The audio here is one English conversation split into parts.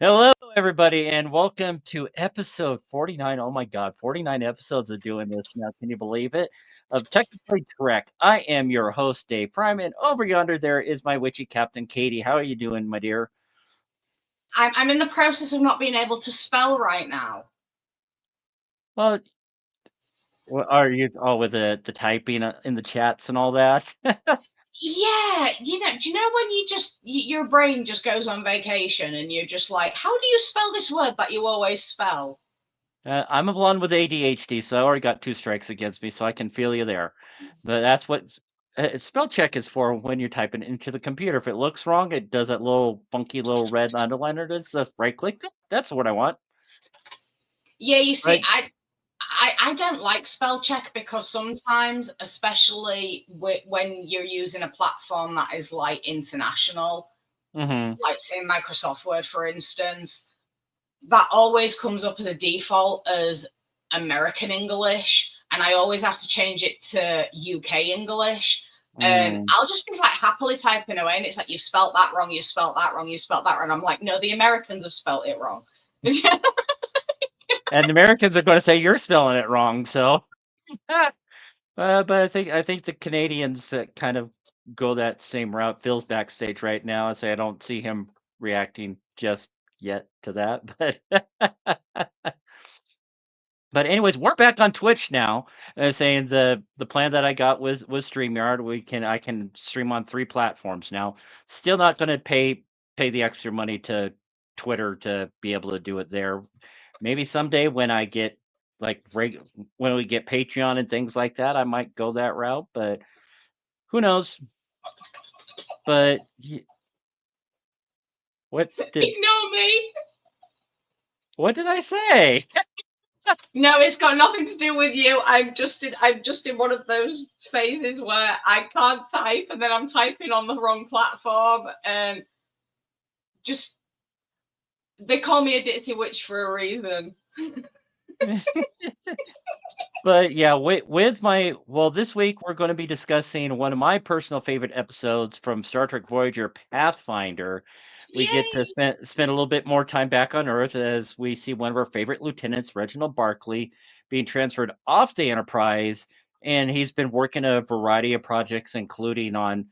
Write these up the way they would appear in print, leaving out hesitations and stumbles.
Hello, everybody, and welcome to episode 49. Oh my God, 49 episodes of doing this now. Can you believe it? Of Technically Correct. I am your host, Dave Prime, and over yonder there is my witchy captain, Katie. How are you doing, my dear? I'm in the process of not being able to spell right now. Well, are you all with the typing in the chats and all that? Yeah, do you know when your brain just goes on vacation and you're just like, how do you spell this word that you always spell? I'm a blonde with ADHD, so I already got 2 strikes against me, so I can feel you there. But that's what spell check is for when you're typing into the computer. If it looks wrong, it does that little funky little red underliner. Just right click. That's what I want. Yeah, you see, Right? I don't like spell check because sometimes, especially when you're using a platform that is like international, Mm-hmm. like say Microsoft Word, for instance, that always comes up as a default as American English, and I always have to change it to UK English. And Mm. I'll just be like happily typing away, and it's like, you've spelt that wrong, you've spelt that wrong, you've spelt that wrong. I'm like, no, the Americans have spelt it wrong. And the Americans are going to say you're spelling it wrong. So, but I think the Canadians kind of go that same route. Phil's backstage right now. I say I don't see him reacting just yet to that, but. But anyways, we're back on Twitch now, saying the plan that I got was StreamYard. I can stream on 3 platforms now. Still not going to pay the extra money to Twitter to be able to do it there. Maybe someday when I get when we get Patreon and things like that, I might go that route, but who knows? But what did Ignore me. what did I say? No, it's got nothing to do with you. I'm just in one of those phases where I can't type, and then I'm typing on the wrong platform, and just they call me a ditzy witch for a reason. But yeah, this week we're going to be discussing one of my personal favorite episodes from Star Trek Voyager Pathfinder. We get to Yay! spend a little bit more time back on Earth as we see one of our favorite lieutenants, Reginald Barclay, being transferred off the Enterprise, and he's been working a variety of projects, including on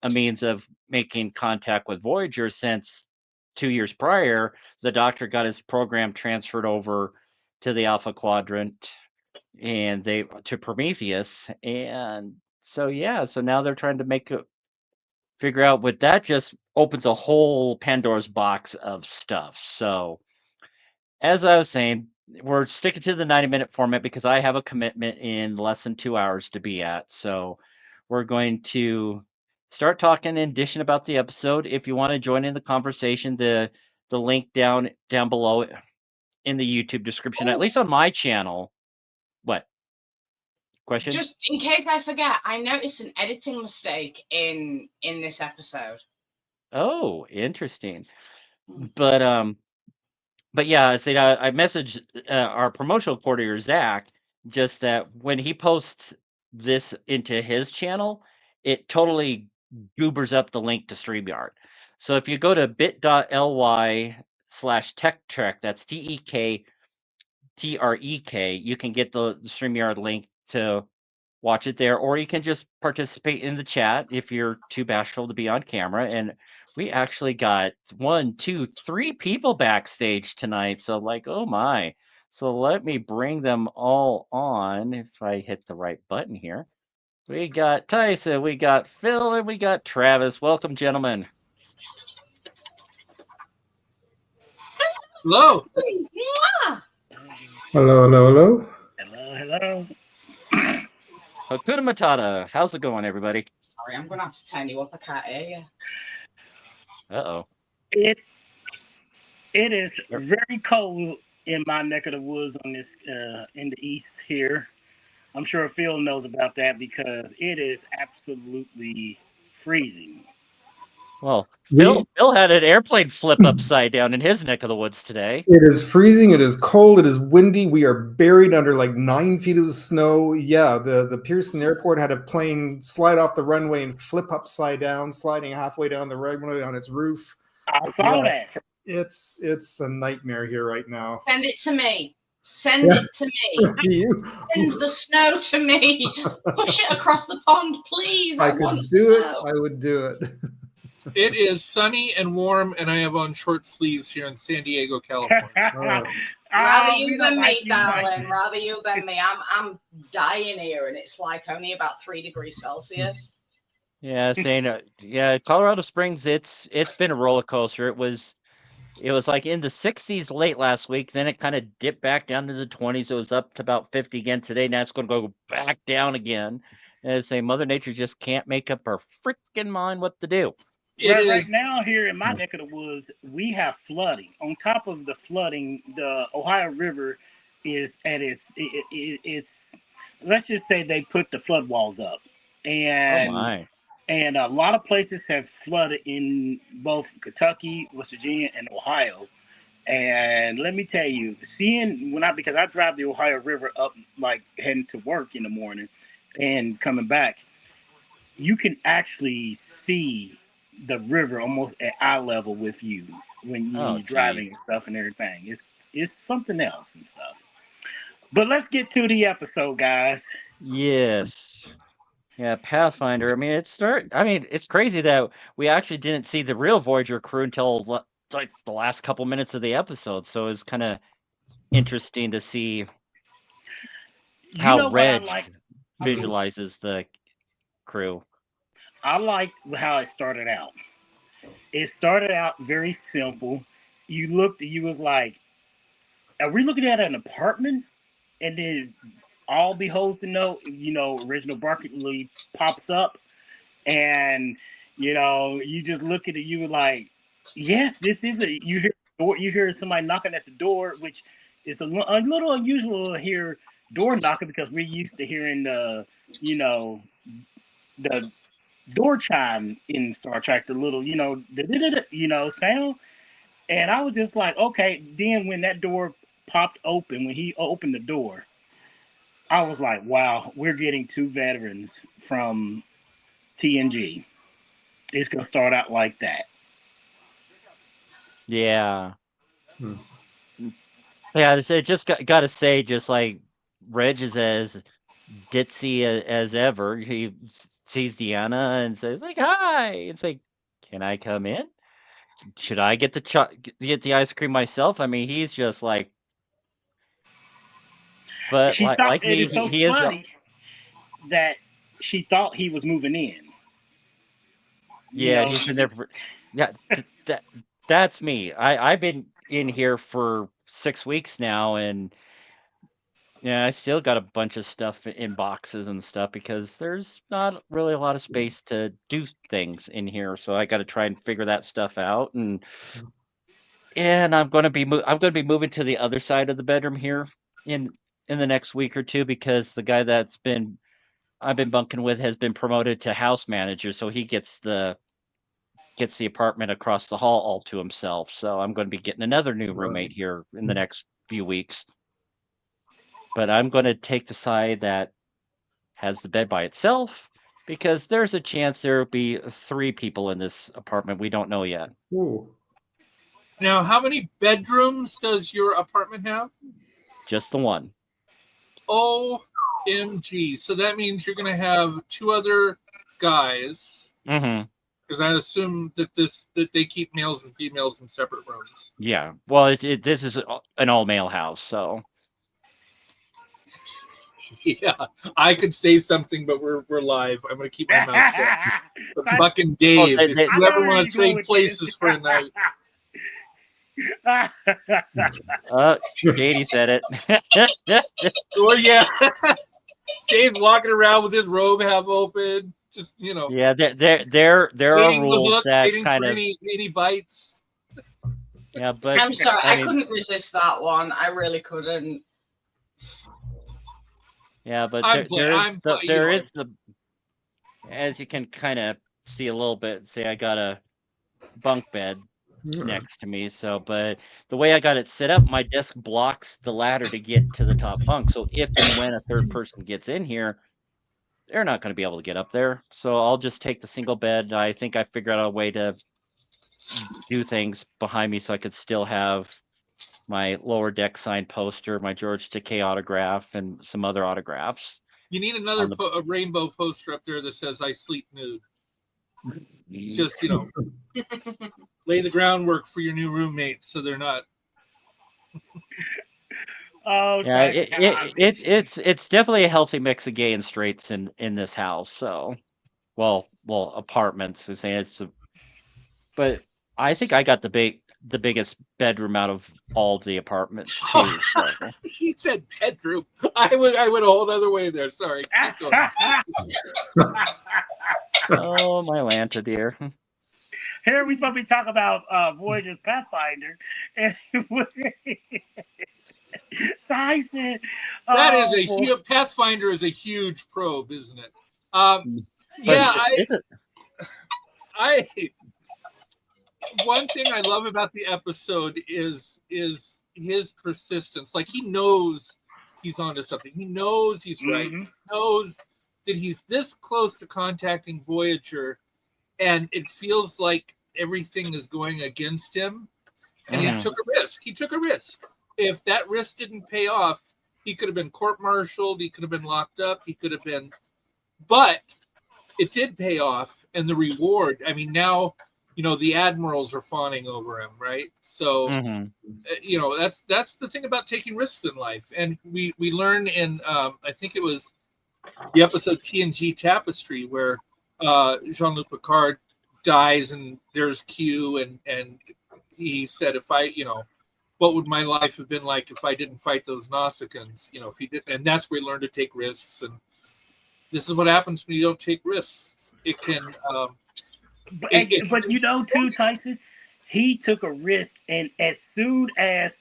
a means of making contact with Voyager since 2 years prior. The Doctor got his program transferred over to the Alpha Quadrant and they to Prometheus, and so now they're trying to figure out what that just opens a whole Pandora's box of stuff. So as I was saying, we're sticking to the 90-minute format because I have a commitment in less than 2 hours to be at. So we're going to start talking in addition about the episode. If you want to join in the conversation, the link down below in the YouTube description, at Oh, least on my channel. What? Question? just in case I forget, I noticed an editing mistake in this episode. Oh, interesting. But yeah, I said I messaged our promotional coordinator Zach just that when he posts this into his channel, it totally goobers up the link to StreamYard. So if you go to bit.ly/techtrek, that's TEKTREK, you can get the StreamYard link to watch it there, or you can just participate in the chat if you're too bashful to be on camera. And we actually got 1, 2, 3 people backstage tonight. So oh my. So let me bring them all on if I hit the right button here. We got Tyson, we got Phil, and we got Travis. Welcome, gentlemen. Hello. Mwah! Hello, hello, hello. Hello. Hakuna Matata. How's it going, everybody? Sorry, I'm gonna have to turn you up. I can't hear you. Uh-oh. It is very cold in my neck of the woods on this in the east here. I'm sure Phil knows about that because it is absolutely freezing. Well, Phil had an airplane flip upside down in his neck of the woods today. It is freezing. It is cold. It is windy. We are buried under like 9 feet of snow. Yeah, the Pearson Airport had a plane slide off the runway and flip upside down, sliding halfway down the runway on its roof. I saw that. It's a nightmare here right now. Send it to me. Send it to me. To you? Send the snow to me. Push it across the pond, please. If I could do it, I would do it. It is sunny and warm, and I have on short sleeves here in San Diego, California. Rather you than me, darling. Rather you than me. I'm dying here, and it's like only about 3 degrees Celsius. Yeah, saying Colorado Springs. It's been a roller coaster. It was like in the 60s late last week. Then it kind of dipped back down to the 20s. It was up to about 50 again today. Now it's going to go back down again. And say Mother Nature just can't make up her freaking mind what to do. Right now, here in my neck of the woods, we have flooding. On top of the flooding, the Ohio River is at its let's just say they put the flood walls up, and a lot of places have flooded in both Kentucky, West Virginia, and Ohio. And let me tell you, because I drive the Ohio River up, like heading to work in the morning and coming back, you can actually see the river almost at eye level with you when you're driving and stuff and everything. It's something else and stuff. But let's get to the episode, guys. Yes. Yeah, Pathfinder. I mean, it's crazy that we actually didn't see the real Voyager crew until like the last couple minutes of the episode. So it's kind of interesting to see how Reg visualizes the crew. I like how it started out. It started out very simple. You was like, are we looking at an apartment? And then all beholds to know, original Barclay pops up, and you just look at it, you were like, yes, this is you hear somebody knocking at the door, which is a little unusual to hear door knocking because we're used to hearing the door chime in Star Trek, the little, sound. And I was just like, okay. Then when that door popped open, when he opened the door, I was like, wow, we're getting 2 veterans from TNG. It's going to start out like that. Yeah. Yeah, I just got to say, just like Reg is as ditzy as ever. He sees Deanna and says like, hi. It's like, can I come in? Should I get the ice cream myself? I mean, he's just like, but like me, he is that she thought he was moving in. Yeah, he's been there for, that's me. I've been in here for 6 weeks now, and yeah, I still got a bunch of stuff in boxes and stuff because there's not really a lot of space to do things in here. So I got to try and figure that stuff out. And I'm going to be moving to the other side of the bedroom here in the next week or two, because the guy I've been bunking with has been promoted to house manager, so he gets the apartment across the hall all to himself. So I'm going to be getting another new roommate here in the next few weeks. But I'm going to take the side that has the bed by itself, because there's a chance there will be 3 people in this apartment. We don't know yet. Ooh. Now, how many bedrooms does your apartment have? Just the one. OMG. So that means you're going to have 2 other guys. Mm-hmm. Because I assume that they keep males and females in separate rooms. Yeah. Well, this is an all-male house, so. Yeah, I could say something, but we're live. I'm going to keep my mouth shut. But fucking Dave, if you ever want to trade places for a night. Katie said it. Oh, yeah. Dave's walking around with his robe half open. Just, Yeah, there are rules that kind of any bites. Yeah, but I'm sorry, I couldn't resist that one. I really couldn't. Yeah, but there is the, as you can kind of see a little bit. Say I got a bunk bed next to me, so but the way I got it set up, my desk blocks the ladder to get to the top bunk. So if and when a third person gets in here, they're not going to be able to get up there. So I'll just take the single bed. I think I figured out a way to do things behind me so I could still have my lower deck signed poster, my George Takei autograph, and some other autographs. You need another a rainbow poster up there that says "I sleep nude." Just lay the groundwork for your new roommates so they're not. Oh, yeah, it's definitely a healthy mix of gay and straights in this house. So, well, apartments. But I think I got the biggest bedroom out of all the apartments too. So. He said bedroom. I went a whole other way there. Sorry. Oh, my Lanta dear. Here we supposed to be talking about Voyager's Pathfinder, and Tyson. That is Pathfinder is a huge probe, isn't it? One thing I love about the episode is his persistence. Like, he knows he's onto something. He knows he's right. He knows that he's this close to contacting Voyager, and it feels like everything is going against him. And he took a risk. If that risk didn't pay off, he could have been court-martialed. He could have been locked up. He could have been... But it did pay off, and the reward... I mean, now... the admirals are fawning over him, right? So, that's the thing about taking risks in life. And we learn in, I think it was the episode TNG Tapestry, where Jean-Luc Picard dies and there's Q, and he said, what would my life have been like if I didn't fight those Nausicaans? If he did, and that's where we learn to take risks. And this is what happens when you don't take risks. It can... But too, Tyson, he took a risk, and as soon as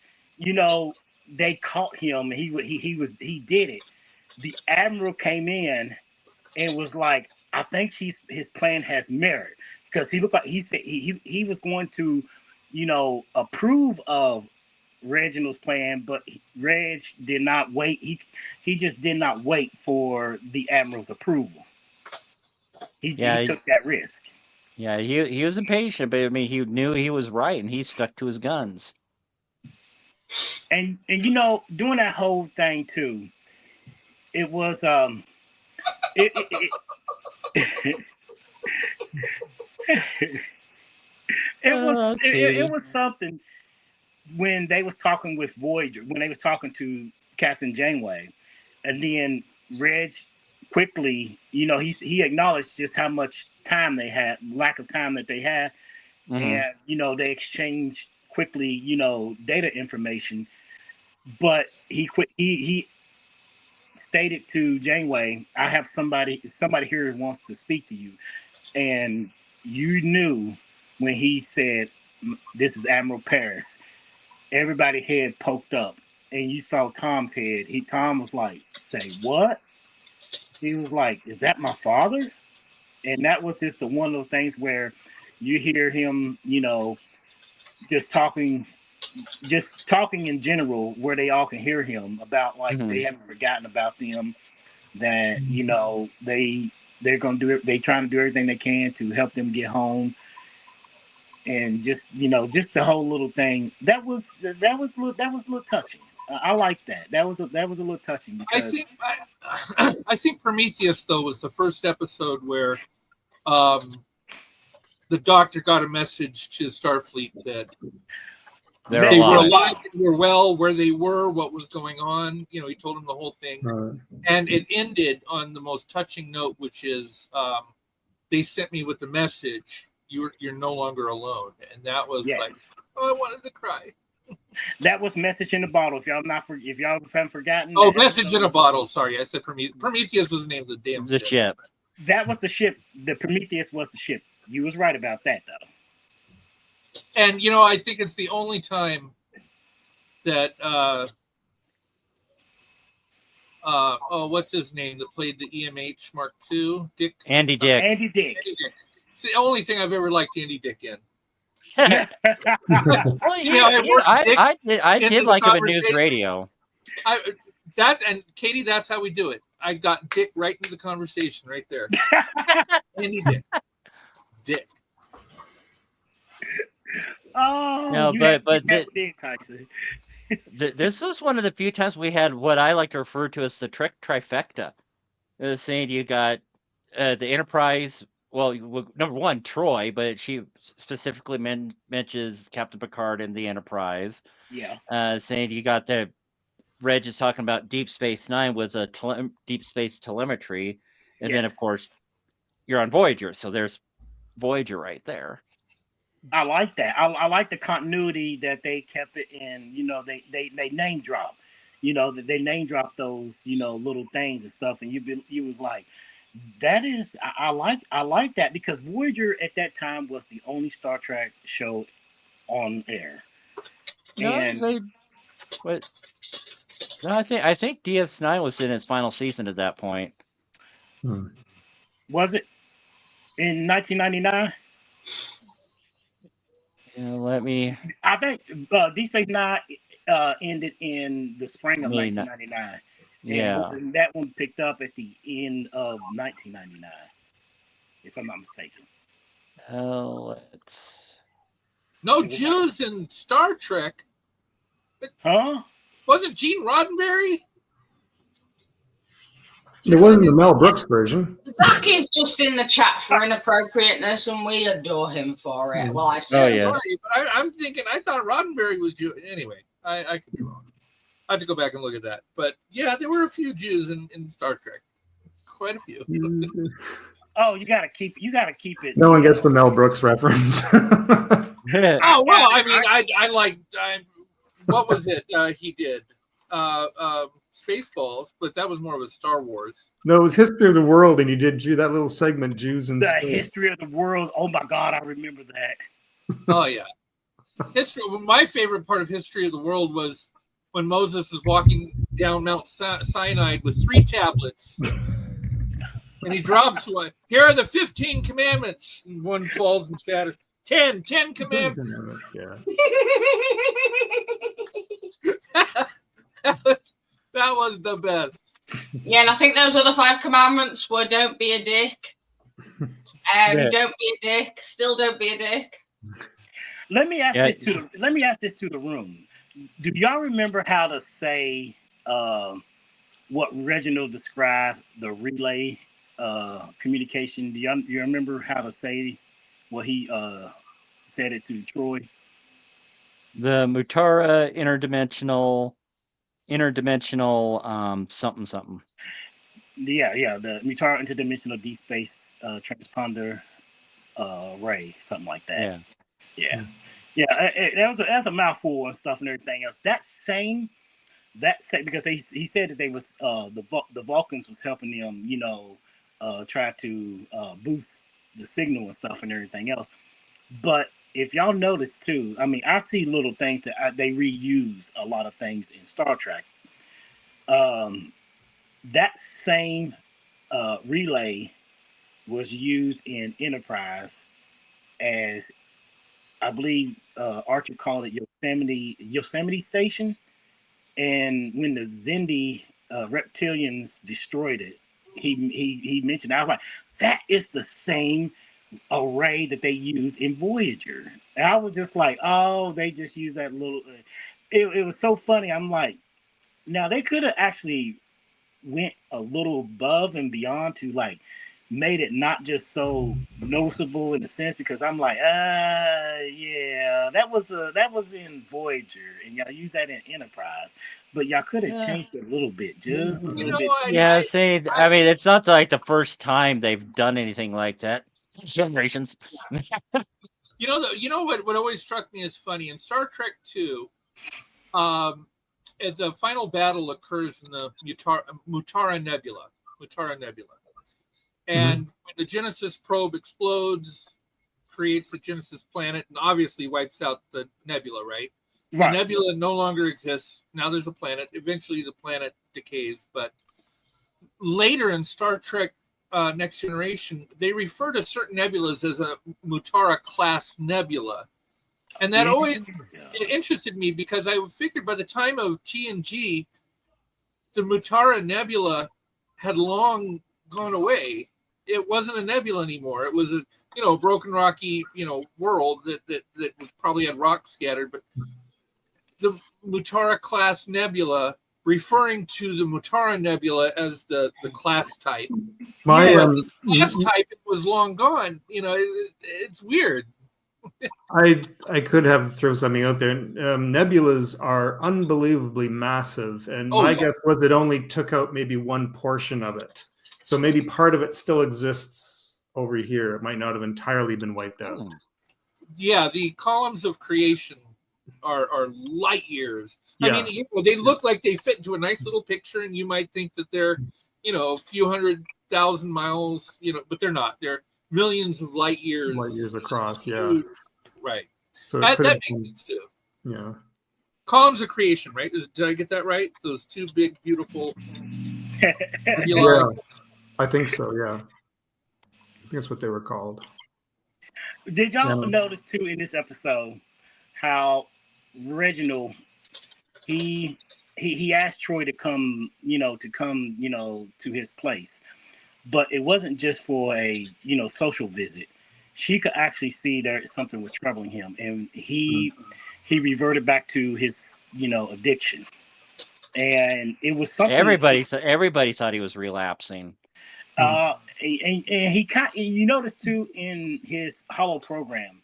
they caught him, he did it. The admiral came in and was like, "I think his plan has merit," because he looked like he said he was going to, approve of Reginald's plan, but Reg did not wait. He just did not wait for the admiral's approval. He took that risk. Yeah, he was impatient, but I mean, he knew he was right, and he stuck to his guns. And doing that whole thing too, it was it was something when they was talking with Voyager, when they was talking to Captain Janeway, and then Reg quickly, he acknowledged just how much time they had, lack of time that they had, and they exchanged quickly, data information. But he stated to Janeway, "I have somebody here who wants to speak to you," and you knew when he said, "This is Admiral Paris," everybody's head poked up, and you saw Tom's head. Tom was like, "Say what?" He was like, "Is that my father?" And that was just one of those things where you hear him, just talking in general, where they all can hear him about they haven't forgotten about them, that they're gonna do it. They trying to do everything they can to help them get home, and just the whole little thing that was a little touching. I like that. That was a little touching. I think Prometheus though was the first episode where the Doctor got a message to Starfleet that they were alive, they were well, where they were, what was going on. He told them the whole thing, and it ended on the most touching note, which is they sent me with the message, "You're no longer alone," and that was I wanted to cry. That was Message in a Bottle. If y'all haven't forgotten. Oh, Message in a Bottle. Sorry, I said Prometheus. Prometheus was the name of the damn ship. That was the ship. The Prometheus was the ship. You was right about that, though. And I think it's the only time that what's his name that played the EMH Mark II? Andy Dick. It's the only thing I've ever liked Andy Dick in. I did like him in news radio. Katie, that's how we do it. I got Dick right into the conversation right there. Andy Dick. Oh, No, you but had that big, Tyson. this was one of the few times we had what I like to refer to as the trick trifecta. Saying you got the Enterprise. Well, number one, Troy, but she specifically mentions Captain Picard and the Enterprise. Yeah. Saying you got the Reg is talking about Deep Space Nine was a deep space telemetry, and then of course you're on Voyager, so there's Voyager right there. I like that. I like the continuity that they kept it in. You know, they name drop. You know, they name drop those little things and stuff, and you was like, that is I like that because Voyager at that time was the only Star Trek show on air. No, I think DS9 was in its final season at that point. Was it in 1999? Let me. I think Deep Space Nine ended in the spring of 1999. Yeah. And that one picked up at the end of 1999, if I'm not mistaken. Let's. No Jews in Star Trek. Huh? Wasn't Gene Roddenberry? It wasn't the Mel Brooks version. Zach is just in the chat for inappropriateness, and we adore him for it. Well, I said, yeah. Right, but I'm thinking, I thought Roddenberry was Jew. Anyway, I could be wrong. I have to go back and look at that. But yeah, there were a few Jews in Star Trek. Quite a few. Oh, you gotta keep it. No one gets the Mel Brooks reference. Oh well, I mean, I like what was it he did? Spaceballs, but that was more of a Star Wars. No, it was History of the World, and you did that little segment, Jews in Space. History of the World. Oh my God, I remember that. Oh yeah, history. My favorite part of History of the World was when Moses is walking down Mount Sinai with 3 tablets, and he drops one. Here are the 15 commandments, and one falls and shatters. 10 commandments. Yeah. That was the best. Yeah, and I think those other 5 commandments were: don't be a dick, don't be a dick, still don't be a dick. Let me ask this to the room. Do y'all remember how to say what Reginald described the relay communication? Do you remember how to say what he said it to Troy? The Mutara interdimensional something. Yeah, the Mutara interdimensional deep space transponder array, something like that. Yeah. That's a mouthful and stuff and everything else. That same because he said that they was the Vulcans was helping them, try to boost the signal and stuff and everything else. But if y'all notice too, I mean, I see little things that they reuse a lot of things in Star Trek. That same relay was used in Enterprise as, I believe Archer called it Yosemite Station. And when the Xindi reptilians destroyed it, he mentioned, I was like, that is the same array that they use in Voyager. And I was just like, oh, they just use that little. It was so funny. I'm like, now they could have actually went a little above and beyond to like made it not just so noticeable in a sense, because I'm like, yeah, that was in Voyager, and y'all use that in Enterprise, but y'all could have changed it a little bit, just a little bit. Yeah, I mean, it's not like the first time they've done anything like that. Generations. You know what always struck me as funny in Star Trek 2, the final battle occurs in the Mutara Nebula. And when the Genesis probe explodes, creates the Genesis planet, and obviously wipes out the nebula, right? The nebula no longer exists. Now there's a planet. Eventually the planet decays. But later in Star Trek Next Generation, they refer to certain nebulas as a Mutara class nebula. And that always interested me, because I figured by the time of TNG, the Mutara Nebula had long gone away. It wasn't a nebula anymore. It was a broken rocky, world that probably had rocks scattered, but the Mutara class nebula, referring to the Mutara nebula as the class type. Class type was long gone. It's weird. I could have throw something out there. Nebulas are unbelievably massive, and my guess was it only took out maybe one portion of it. So maybe part of it still exists over here. It might not have entirely been wiped out. Yeah, the columns of creation are light years. I mean, they look like they fit into a nice little picture, and you might think that they're, a few 100,000 miles, but they're not. They're millions of light years. Light years across, yeah. Right. So that makes sense too. Yeah. Columns of creation, right? Did I get that right? Those two big, beautiful. Yeah, I think so. Yeah, I think that's what they were called. Did y'all notice too in this episode how Reginald he asked Troy to come, to his place, but it wasn't just for a social visit. She could actually see that something was troubling him, and he reverted back to his addiction, and it was something. Everybody thought he was relapsing. And he you notice too in his holo program,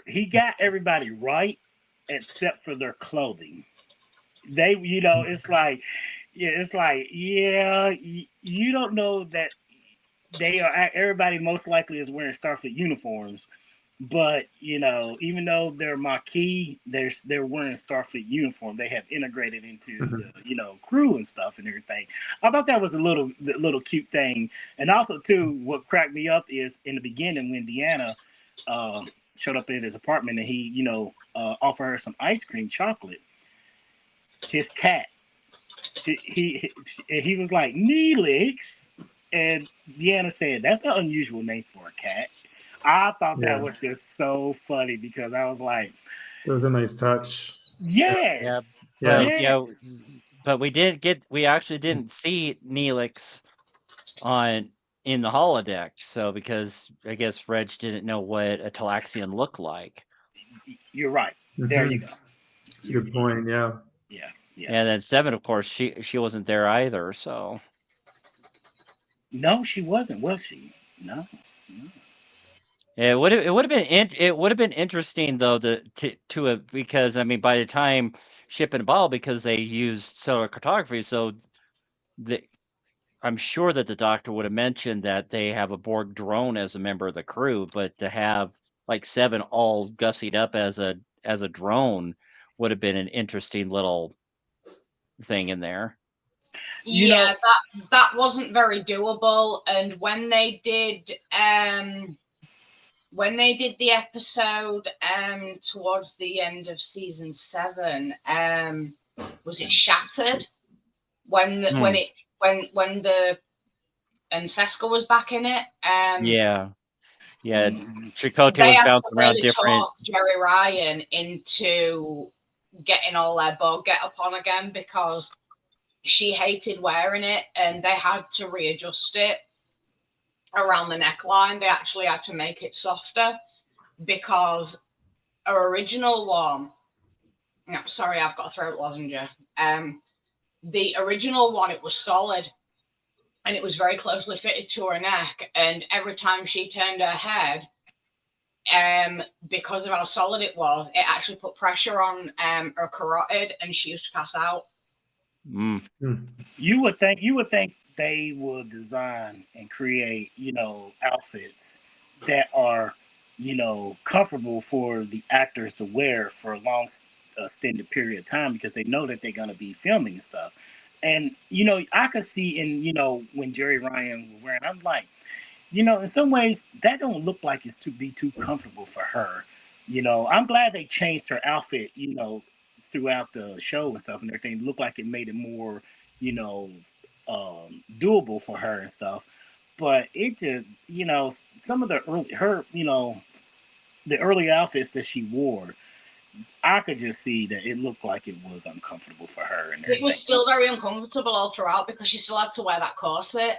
he got everybody right except for their clothing. They, it's like, you don't know that they are. Everybody most likely is wearing Starfleet uniforms, but even though they're Maquis, they're wearing Starfleet uniform. They have integrated into the crew and stuff and everything. I thought that was a little cute thing. And also too, what cracked me up is in the beginning when Deanna showed up at his apartment and he offered her some ice cream chocolate. His cat, he was like Neelix, and Deanna said that's an unusual name for a cat. I thought that was just so funny because I was like, it was a nice touch. Yes. But we actually didn't see Neelix in the holodeck. So because I guess Reg didn't know what a Talaxian looked like. You're right. There you go. That's a good point. Yeah. And then Seven, of course, she wasn't there either. So. No, she wasn't. Was she? No. It would have been interesting though to because I mean by the time Ship and Ball, because they used solar cartography, so I'm sure that the Doctor would have mentioned that they have a Borg drone as a member of the crew, but to have like Seven all gussied up as a drone would have been an interesting little thing in there. That wasn't very doable, and when they did the episode towards the end of season 7, was it Shattered when Seska was back in it? Chakotay was bouncing around different. Jerry Ryan into getting all their Borg get up on again because she hated wearing it, and they had to readjust it around the neckline. They actually had to make it softer because our original one. No, sorry, I've got a throat lozenge. The original one, it was solid, and it was very closely fitted to her neck. And every time she turned her head, because of how solid it was, it actually put pressure on her carotid, and she used to pass out. You would think they will design and create, outfits that are, comfortable for the actors to wear for a long, extended period of time because they know that they're going to be filming and stuff. And, I could see in, when Jerry Ryan was wearing, I'm like, in some ways that don't look like it's to be too comfortable for her. I'm glad they changed her outfit, throughout the show and stuff and everything. It looked like it made it more, doable for her and stuff. But it just, some of the early outfits that she wore, I could just see that it looked like it was uncomfortable for her. And it was still very uncomfortable all throughout because she still had to wear that corset.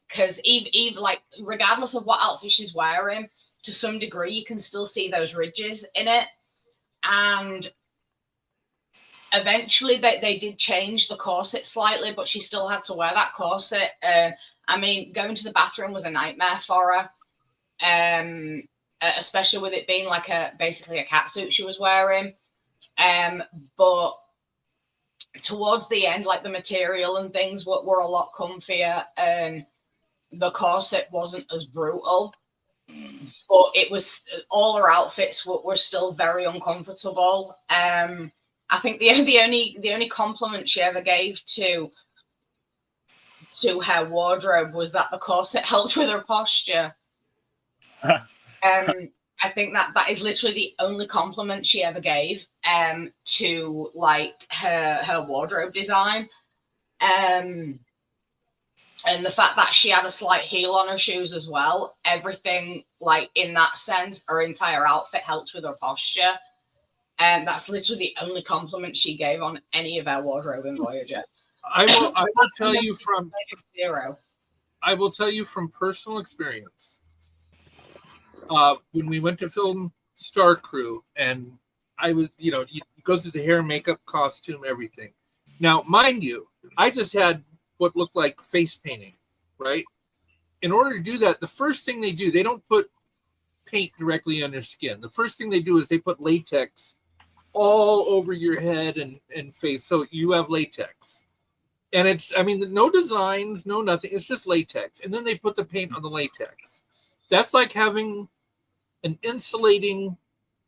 because even like regardless of what outfit she's wearing, to some degree you can still see those ridges in it. And eventually they did change the corset slightly, but she still had to wear that corset. I mean, going to the bathroom was a nightmare for her, especially with it being like basically a catsuit she was wearing. But towards the end, like the material and things were a lot comfier, and the corset wasn't as brutal. But it was, all her outfits were still very uncomfortable. I think the only compliment she ever gave to her wardrobe was that the corset helped with her posture. I think that is literally the only compliment she ever gave to like her wardrobe design. And the fact that she had a slight heel on her shoes as well, everything like in that sense, her entire outfit helped with her posture. And that's literally the only compliment she gave on any of her wardrobe in Voyager. I will tell you from zero. I will tell you from personal experience. When we went to film Star Crew, and I was, you go through the hair, makeup, costume, everything. Now, mind you, I just had what looked like face painting, right? In order to do that, the first thing they do, they don't put paint directly on your skin. The first thing they do is they put latex all over your head and face, so you have latex. And it's, I mean, no designs, no nothing. It's just latex. And then they put the paint on the latex. That's like having an insulating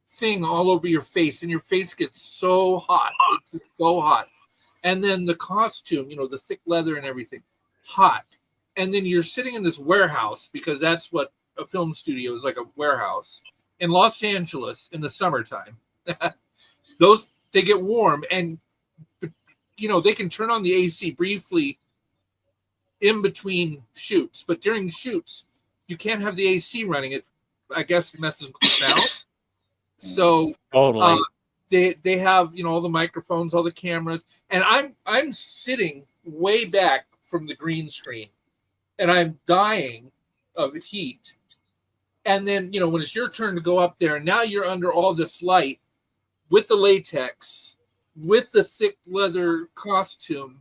thing all over your face, and your face gets so hot. It's so hot. And then the costume, the thick leather and everything, hot. And then you're sitting in this warehouse, because that's what a film studio is, like a warehouse in Los Angeles in the summertime. They get warm, and they can turn on the AC briefly in between shoots, but during shoots you can't have the AC running. It, I guess, messes with the sound. So Totally. They have all the microphones, all the cameras, and I'm sitting way back from the green screen, and I'm dying of heat. And then when it's your turn to go up there, and now you're under all this light with the latex, with the thick leather costume,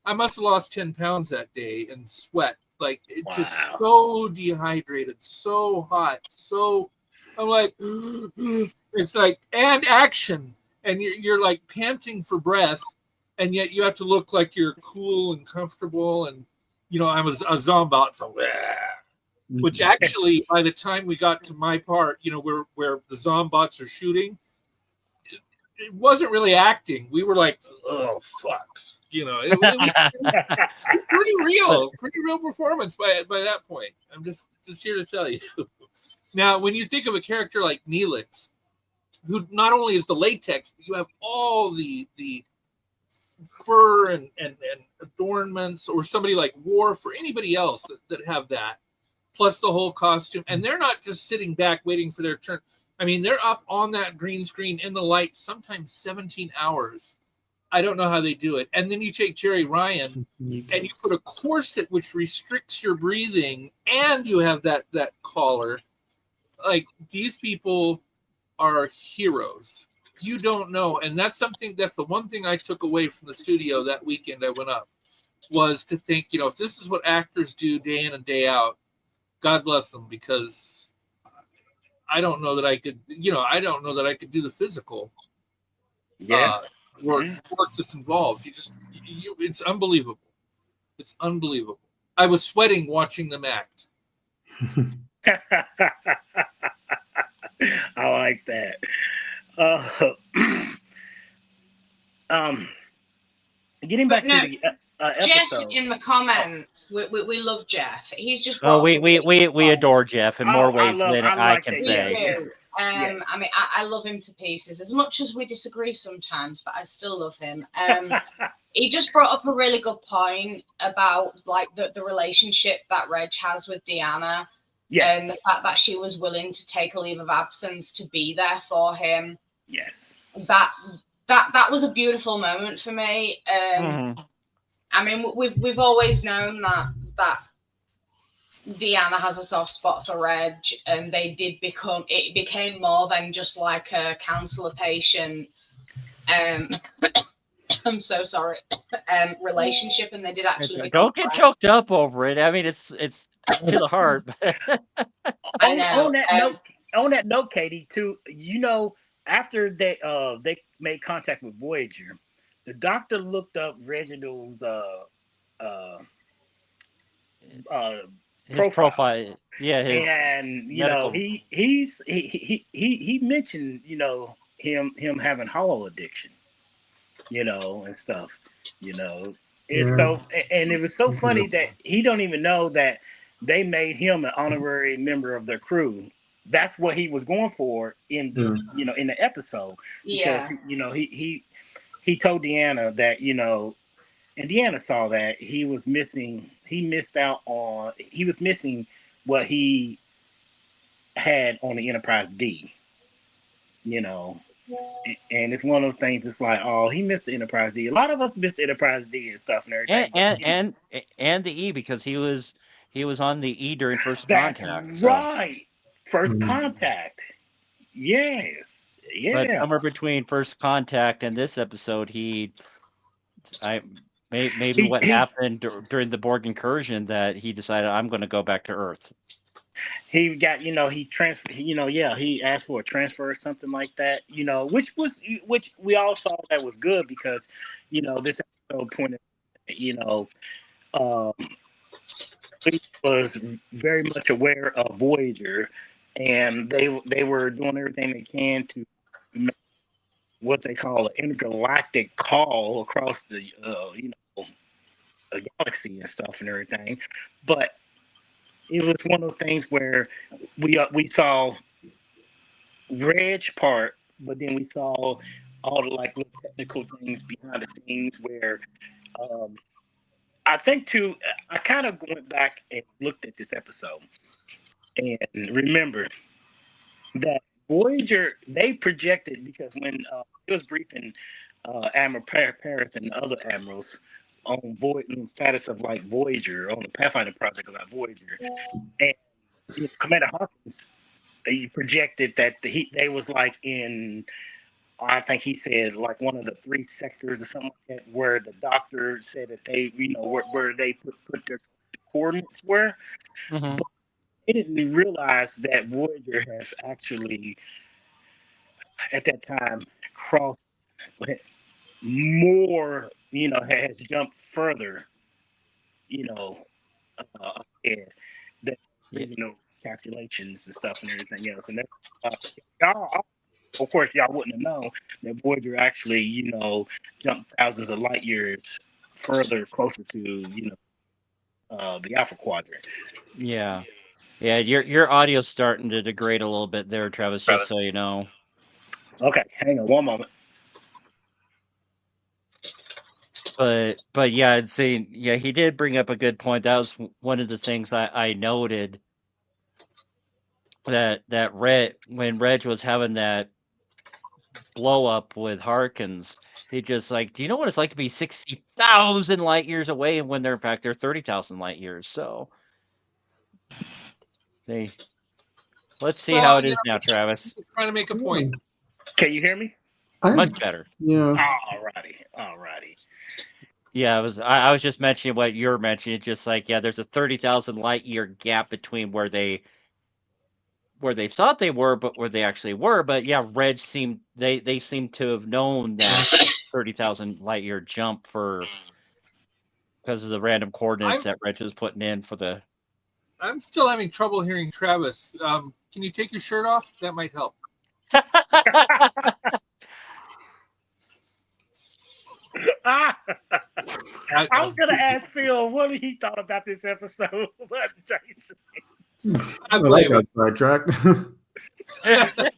I must have lost 10 pounds that day in sweat. Like, it just so dehydrated, so hot, so I'm like, it's like, and action. And you're like panting for breath, and yet you have to look like you're cool and comfortable. And, I was a zombot, so, which actually, by the time we got to my part, where the zombots are shooting, it wasn't really acting. We were like, oh, fuck. It was pretty real performance by that point. I'm just here to tell you. Now, when you think of a character like Neelix, who not only is the latex, but you have all the fur and adornments, or somebody like Worf or anybody else that have that, plus the whole costume, and they're not just sitting back waiting for their turn. I mean, they're up on that green screen in the light, sometimes 17 hours. I don't know how they do it. And then you take Jerry Ryan and you put a corset which restricts your breathing, and you have that collar. Like, these people are heroes. You don't know. And that's the one thing I took away from the studio that weekend I went up, was to think, if this is what actors do day in and day out, God bless them, because I don't know that I could, do the physical work that's involved. It's unbelievable. It's unbelievable. I was sweating watching them act. I like that. Getting back to the Jeff episode. in the comments, we love Jeff. He's just we adore Jeff in more ways than I can say. Yes. I mean, I love him to pieces, as much as we disagree sometimes, but I still love him. He just brought up a really good point about like the relationship that Reg has with Deanna, and the fact that she was willing to take a leave of absence to be there for him. Yes, that was a beautiful moment for me. I mean, we've always known that Deanna has a soft spot for Reg, and it became more than just like a counselor patient. I'm so sorry. Relationship, and they did actually. Don't get choked up over it. I mean, it's to the heart. On that note, Katie, too, after they made contact with Voyager, the doctor looked up Reginald's his profile. Yeah, his and medical... he mentioned him having holo-addiction, and stuff, It's so, and it was so funny that he don't even know that they made him an honorary member of their crew. That's what he was going for in the in the episode, because he told Deanna that and Deanna saw that he was missing what he had on the Enterprise D, and it's one of those things. It's like, oh, he missed the Enterprise D. A lot of us missed the Enterprise D and stuff and everything. And the E, because he was on the E during First That's Contact. Right, First Contact. Yes, yeah. But somewhere between First Contact and this episode, happened during the Borg incursion that he decided, I'm going to go back to Earth. He got, he transferred, he asked for a transfer or something like that, which we all saw that was good, because, this episode pointed, he was very much aware of Voyager, and they were doing everything they can to make what they call an intergalactic call across the, a galaxy and stuff and everything. But it was one of those things where we saw Reg part, but then we saw all the little technical things behind the scenes where I think too, I kind of went back and looked at this episode and remember that Voyager, they projected, because when it was briefing Admiral Paris and the other admirals on status of Voyager, on the Pathfinder project about Voyager, and Commander Hawkins, he projected that they was in, I think he said one of the 3 sectors or something like that, where the doctor said that they, where they put their coordinates were. Mm-hmm. But they didn't realize that Voyager has actually, at that time, crossed more, has jumped further, ahead than original calculations and stuff and everything else. And that's y'all, of course, y'all wouldn't have known that Voyager actually, jumped thousands of light years further, closer to, the Alpha Quadrant. Yeah. Yeah, your audio's starting to degrade a little bit there, Travis, just so you know. Okay, hang on one moment. But yeah, I'd say, he did bring up a good point. That was one of the things I noted, that when Reg was having that blow up with Harkins, he just do you know what it's like to be 60,000 light years away, and when they're 30,000 light years? So let's see how it is now, Travis. Just trying to make a point. Can you hear me? Much better. Yeah. Alrighty. Yeah, I was just mentioning what you're mentioning. It's just there's a 30,000 light year gap between where they thought they were, but where they actually were. But yeah, Reg they seem to have known that 30,000 light year jump because of the random coordinates that Reg was putting in for the. I'm still having trouble hearing Travis. Can you take your shirt off? That might help. I was gonna ask Phil what he thought about this episode, but Jason. I blame him. Sidetracked. I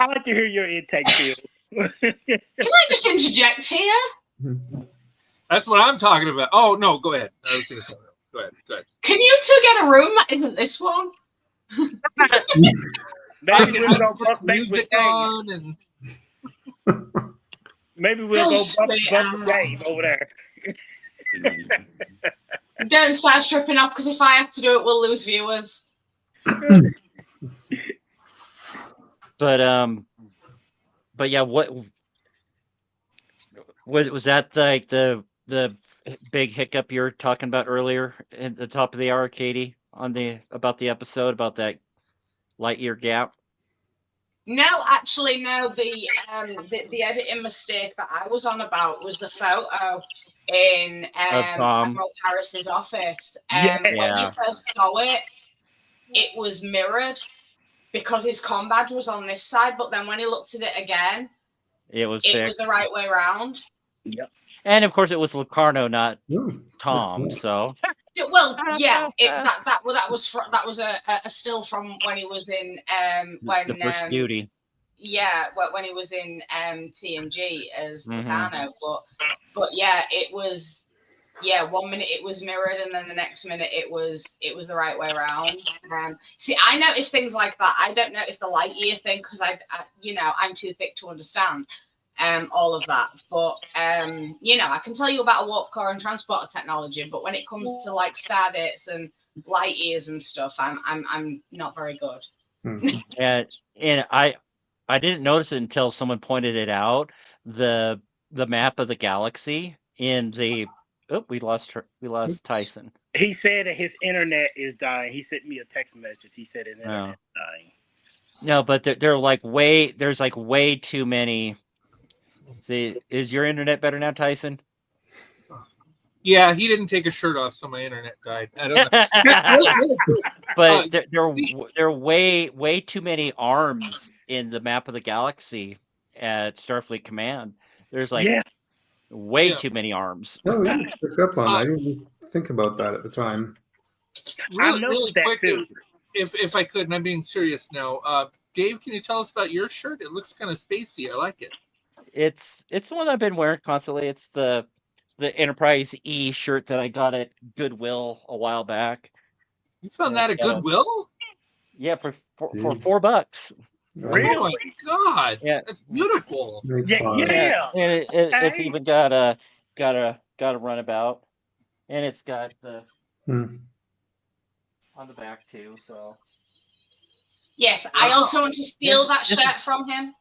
like to hear your intake, Phil. Can I just interject here? That's what I'm talking about. Oh no, go ahead. I was going to go ahead. Can you two get a room that isn't this one? Maybe we'll go bump music on and. Maybe we'll go bump Dave over there. Don't start stripping off, because if I have to do it, we'll lose viewers. But yeah, what was that, like the big hiccup you were talking about earlier at the top of the hour, Katie, about the episode about that light year gap? No, actually, no. The editing mistake that I was on about was the photo in Tom. Admiral Harris's office. Yeah. When you first saw it, it was mirrored because his comm badge was on this side, but then when he looked at it again, it was the right way around. Yep. And of course, it was Locarno, not Ooh, Tom. So well, yeah, that was a still from when he was in the first duty. Yeah, when he was in TNG as Mhm. Locarno, but yeah, it was. Yeah, 1 minute it was mirrored, and then the next minute it was the right way around. See, I notice things like that. I don't notice the light year thing because I'm too thick to understand all of that. But I can tell you about a warp core and transporter technology, but when it comes to like star dates and light years and stuff, I'm not very good. And I didn't notice it until someone pointed it out. The map of the galaxy in the we lost Tyson. He said that his internet is dying. He sent me a text message. He said his internet is dying. No, but there's like way too many. See, is your internet better now, Tyson? Yeah, he didn't take a shirt off, so my internet died. I don't know. But there are way too many arms in the map of the galaxy at Starfleet Command. There's like way too many arms. Oh, yeah, picked up on that. I didn't even think about that at the time. Really quick, if I could, and I'm being serious now. Dave, can you tell us about your shirt? It looks kind of spacey. I like it. It's the one I've been wearing constantly. It's the Enterprise E shirt that I got at Goodwill a while back. You found that at Goodwill? Yeah, for $4. Really? Oh my God! Yeah, that's beautiful. Yeah. And it's even got a runabout, and it's got the on the back too. So yes, I also want to steal that shirt from him.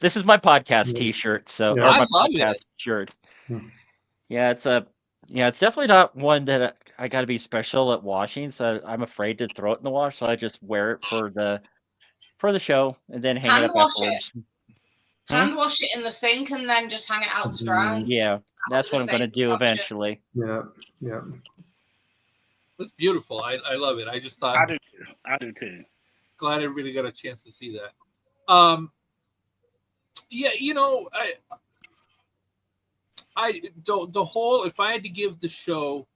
This is my podcast T-shirt, or my podcast shirt. Yeah, it's definitely not one that I got to be special at washing, so I'm afraid to throw it in the wash. So I just wear it for the show and then hang it up afterwards. Hand wash it in the sink and then just hang it out to dry. Yeah, that's what I'm going to do eventually. Yeah. That's beautiful. I love it. I just thought I do too. Glad everybody got a chance to see that. The whole, if I had to give the show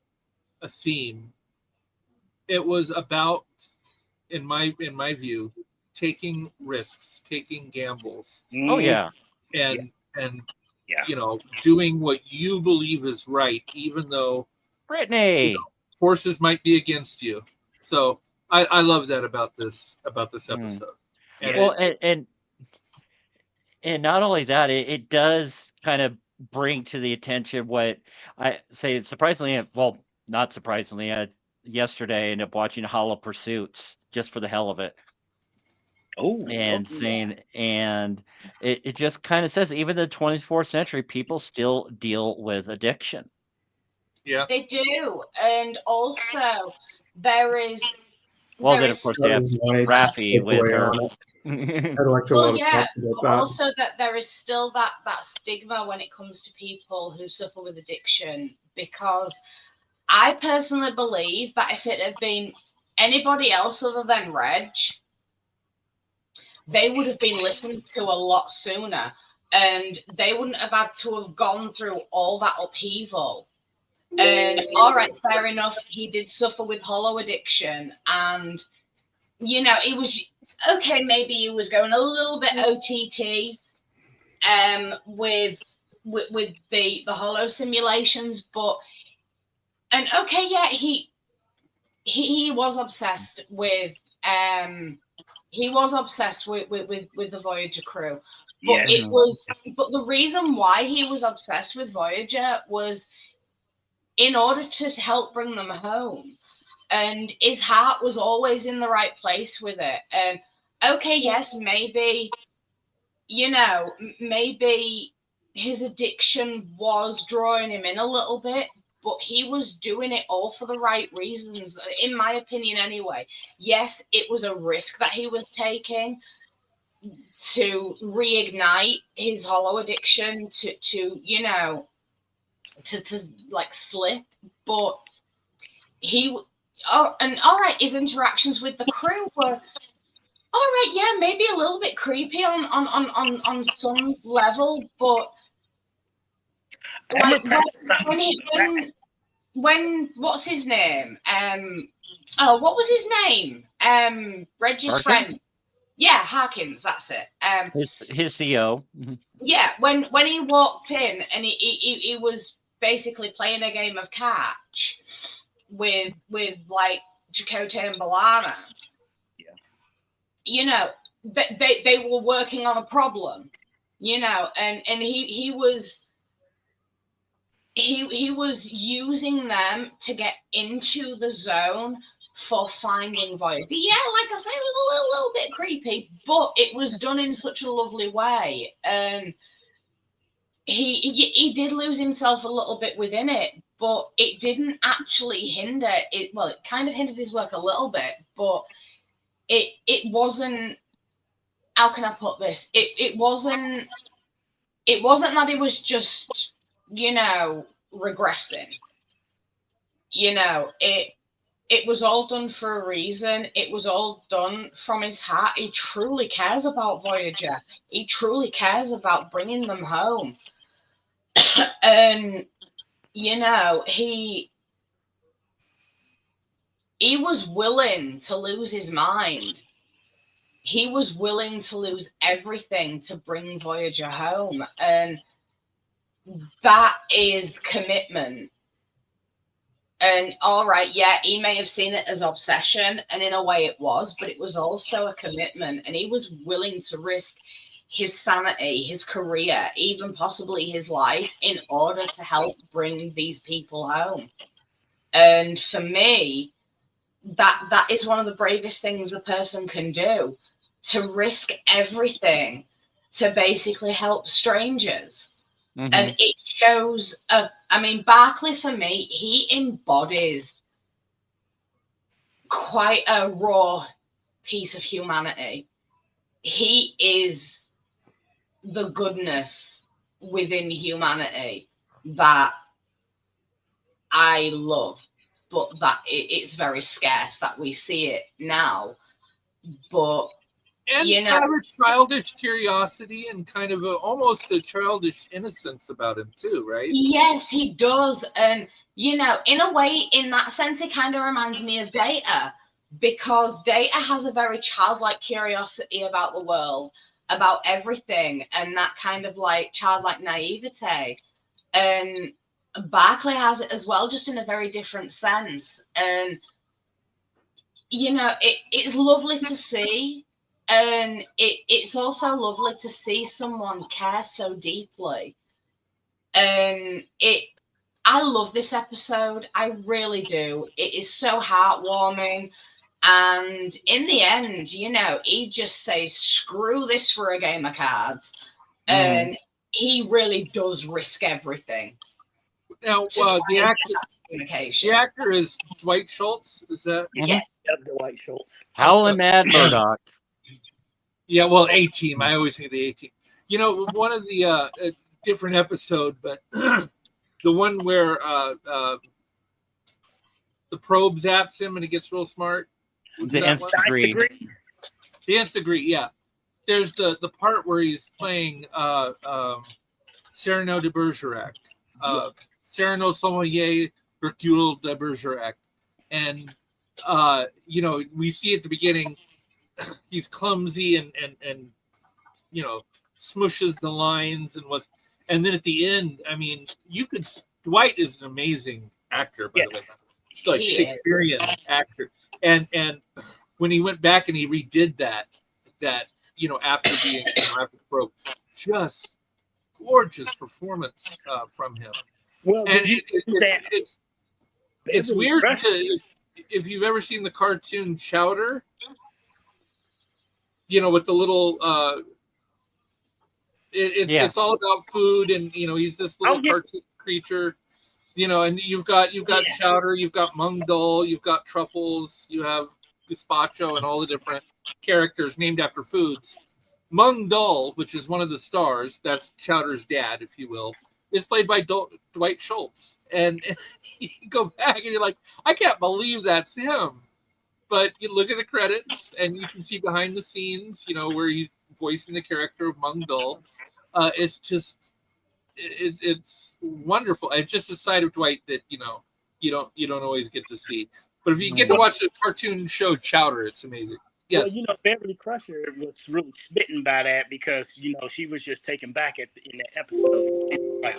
a theme, it was about, in my view, taking risks, taking gambles. Oh yeah. And doing what you believe is right, even though Brittany forces might be against you. So I love that about this episode. And not only that, it does kind of bring to the attention what I say surprisingly, well, not surprisingly, yesterday I ended up watching Hollow Pursuits just for the hell of it. And it just kind of says even in the 24th century, people still deal with addiction. Yeah, they do. And also there is then of course they have Raffi with her. I'd like to talk about that. Also that there is still that stigma when it comes to people who suffer with addiction, because I personally believe that if it had been anybody else other than Reg, they would have been listened to a lot sooner, and they wouldn't have had to have gone through all that upheaval. And all right, fair enough, he did suffer with holo-addiction, and it was okay, maybe he was going a little bit OTT with the holo simulations, but he was obsessed with the Voyager crew. But but the reason why he was obsessed with Voyager was in order to help bring them home. And his heart was always in the right place with it. And okay, yes, maybe, you know, maybe his addiction was drawing him in a little bit, but he was doing it all for the right reasons, in my opinion anyway. Yes, it was a risk that he was taking to reignite his holo-addiction, to you know, to like slip, but he... Oh, and all right, his interactions with the crew were all right. Yeah, maybe a little bit creepy on some level, but like when what's his name? What was his name? Reggie's Harkins? friend. Yeah, Harkins. That's it. His CEO. Yeah, when he walked in and he was basically playing a game of catch with like Chakotay and Balana. Yeah. You know, they were working on a problem, you know, and he was using them to get into the zone for finding Voyager. Yeah, like I say, it was a little bit creepy, but it was done in such a lovely way. And he did lose himself a little bit within it, but it didn't actually hinder it. Well, it kind of hindered his work a little bit, but it wasn't... How can I put this? It wasn't that he was just, you know, regressing. You know, it was all done for a reason. It was all done from his heart. He truly cares about Voyager. He truly cares about bringing them home. And, you know, he was willing to lose his mind. He was willing to lose everything to bring Voyager home. And that is commitment. And all right, yeah, he may have seen it as obsession, and in a way it was, but it was also a commitment. And he was willing to risk his sanity, his career, even possibly his life, in order to help bring these people home. And for me, that is one of the bravest things a person can do, to risk everything to basically help strangers. Mm-hmm. And it shows, I mean, Barclay, for me, he embodies quite a raw piece of humanity. He is the goodness within humanity that I love, but that it's very scarce that we see it now. But and you know, kind of a childish curiosity and kind of almost a childish innocence about him too, right? Yes, he does. And you know, in a way, in that sense, it kind of reminds me of Data, because Data has a very childlike curiosity about the world, about everything, and that kind of like childlike naivete. And Barclay has it as well, just in a very different sense. And you know, it's lovely to see. And it's also lovely to see someone care so deeply. And I love this episode. I really do. It is so heartwarming. And in the end, you know, he just says, screw this for a game of cards. And he really does risk everything. Now, the actor is Dwight Schultz. Is that? Yes. Dwight Schultz. Howlin' Mad Murdoch. Yeah, well, A-Team. I always think of the A-Team. You know, one of the different episode, but the one where the probe zaps him and he gets real smart. The Nth Degree. The Nth Degree, yeah. There's the part where he's playing Cyrano de Bergerac. Cyrano Sommelier Hercule de Bergerac. And, you know, we see at the beginning, he's clumsy and you know, smushes the lines and then at the end, I mean, Dwight is an amazing actor, by the way. Just like Shakespearean actor. And when he went back and he redid that, you know, after the probe, just gorgeous performance from him. Well, and it's weird if you've ever seen the cartoon Chowder, with the little it's all about food, and he's this little cartoon creature, and you've got Chowder, you've got Mung Dol, you've got Truffles, you have Gazpacho, and all the different characters named after foods. Mung Dol, which is one of the stars, that's Chowder's dad, if you will, is played by Dwight Schultz. And you go back and you're like, I can't believe that's him. But you look at the credits and you can see behind the scenes, where he's voicing the character of Mung Dol. It's just, it's wonderful. It's just a side of Dwight that, you don't always get to see. But if you get to watch the cartoon show Chowder, it's amazing. Yes. Well, Beverly Crusher was really smitten by that because, she was just taken back in the episode. Like,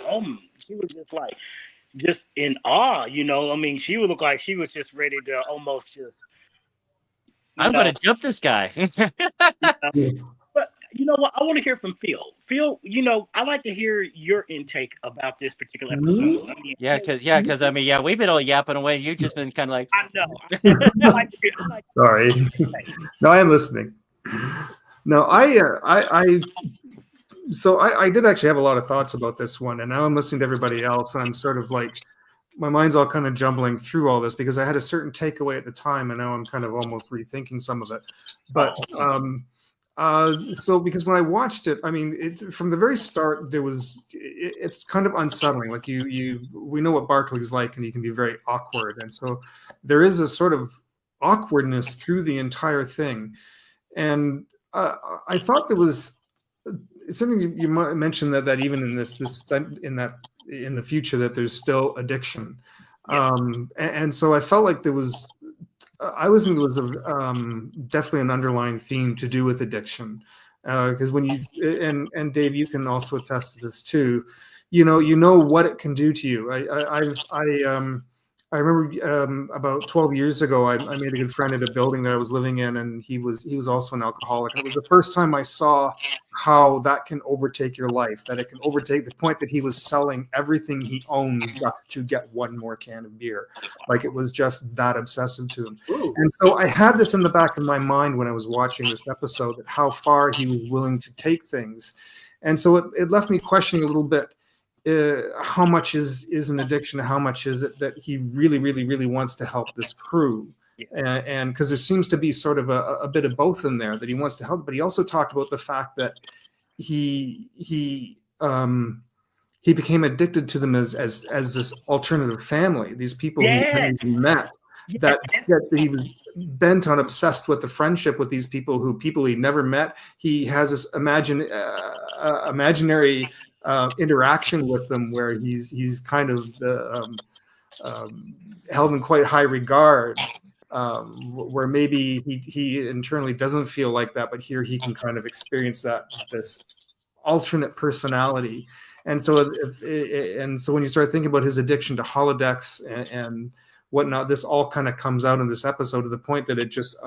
she was just in awe, she would look like she was just ready to almost just. I'm going to jump this guy. But you know what? I want to hear from Phil. Phil, I like to hear your intake about this particular episode. Because we've been all yapping away. You've just been kind of like. I know. Sorry. No, I am listening. No, I did actually have a lot of thoughts about this one, and now I'm listening to everybody else, and I'm sort of like, my mind's all kind of jumbling through all this because I had a certain takeaway at the time, and now I'm kind of almost rethinking some of it. But so because when I watched it, I mean, from the very start, it's kind of unsettling. Like we know what Barclay's like, and he can be very awkward, and so there is a sort of awkwardness through the entire thing. And I thought there was something you might mention that even in in the future that there's still addiction, and so I felt like there was definitely an underlying theme to do with addiction, because when you and Dave, you can also attest to this too. You know what it can do to you. I remember about 12 years ago, I made a good friend at a building that I was living in, and he was also an alcoholic. And it was the first time I saw how that can overtake your life, that it can overtake the point that he was selling everything he owned just to get one more can of beer. Like, it was just that obsessive to him. Ooh. And so I had this in the back of my mind when I was watching this episode, that how far he was willing to take things. And so it left me questioning a little bit. How much is an addiction? How much is it that he really, really, really wants to help this crew? And because there seems to be sort of a bit of both in there, that he wants to help, but he also talked about the fact that he became addicted to them as this alternative family. These people he met, that he was bent on, obsessed with the friendship with these people he'd never met. He has this imaginary interaction with them where he's kind of held in quite high regard, where maybe he internally doesn't feel like that, but here he can kind of experience this alternate personality. And so when you start thinking about his addiction to holodecks and whatnot, this all kind of comes out in this episode, to the point that it just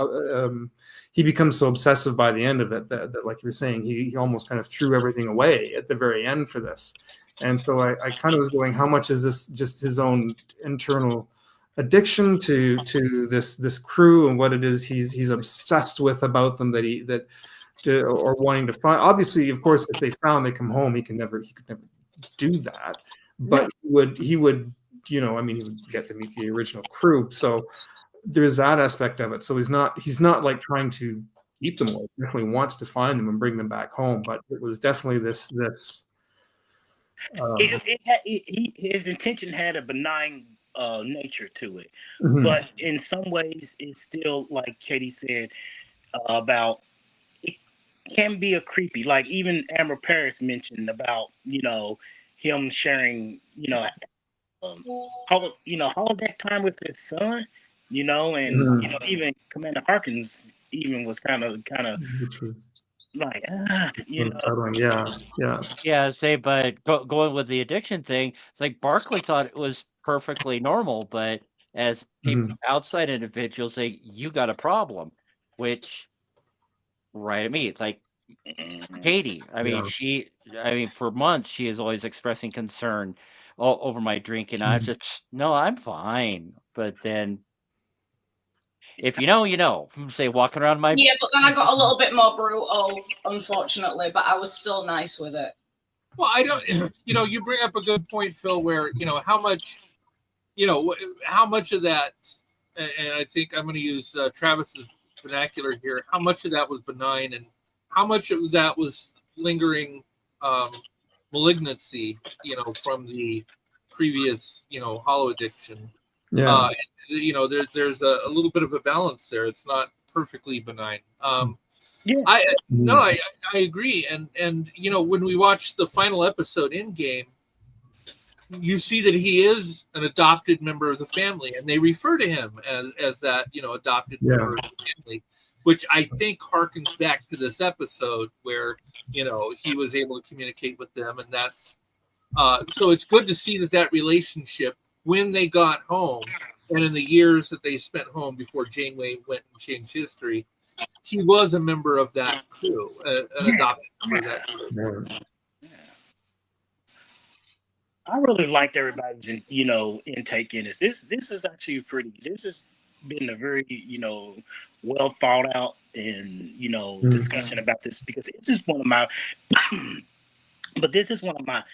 he becomes so obsessive by the end of it that like you were saying, he almost kind of threw everything away at the very end for this. And so I kind of was going, how much is this just his own internal addiction to this crew, and what it is he's obsessed with about them, or wanting to find. Obviously, of course, if they come home, he could never do that. But he would he would get to meet the original crew. So there's that aspect of it. So he's not like trying to keep them away. He definitely wants to find them and bring them back home. But it was definitely this. His intention had a benign nature to it, but in some ways, it's still, like Katie said about. It can be a creepy. Like even Amber Paris mentioned about him sharing holodeck time with his son, and even Commander Harkins even was kind of like but going with the addiction thing, it's like Barclay thought it was perfectly normal, but as people, outside individuals, say, you got a problem, which right at me, like Katie, for months she is always expressing concern over my drink, and I'm just, no, I'm fine. but then if you know, you know. Say walking around my Yeah, but then I got a little bit more brutal, unfortunately, but I was still nice with it. Well, I don't, you bring up a good point, Phil, where, how much of that, and I think I'm going to use Travis's vernacular here, how much of that was benign and how much of that was lingering malignancy, from the previous, holo-addiction. Yeah. There's a little bit of a balance there. It's not perfectly benign. Yeah. I agree. And when we watch the final episode in game, you see that he is an adopted member of the family, and they refer to him as that, adopted member of the family, which I think harkens back to this episode where, he was able to communicate with them. And that's, so it's good to see that relationship when they got home and in the years that they spent home before Janeway went and changed history, he was a member of that crew, an adopted member of that crew. I really liked everybody's, intake in this. This is actually this has been a very, well thought out and, discussion about this, because this is one of my, but this is one of my,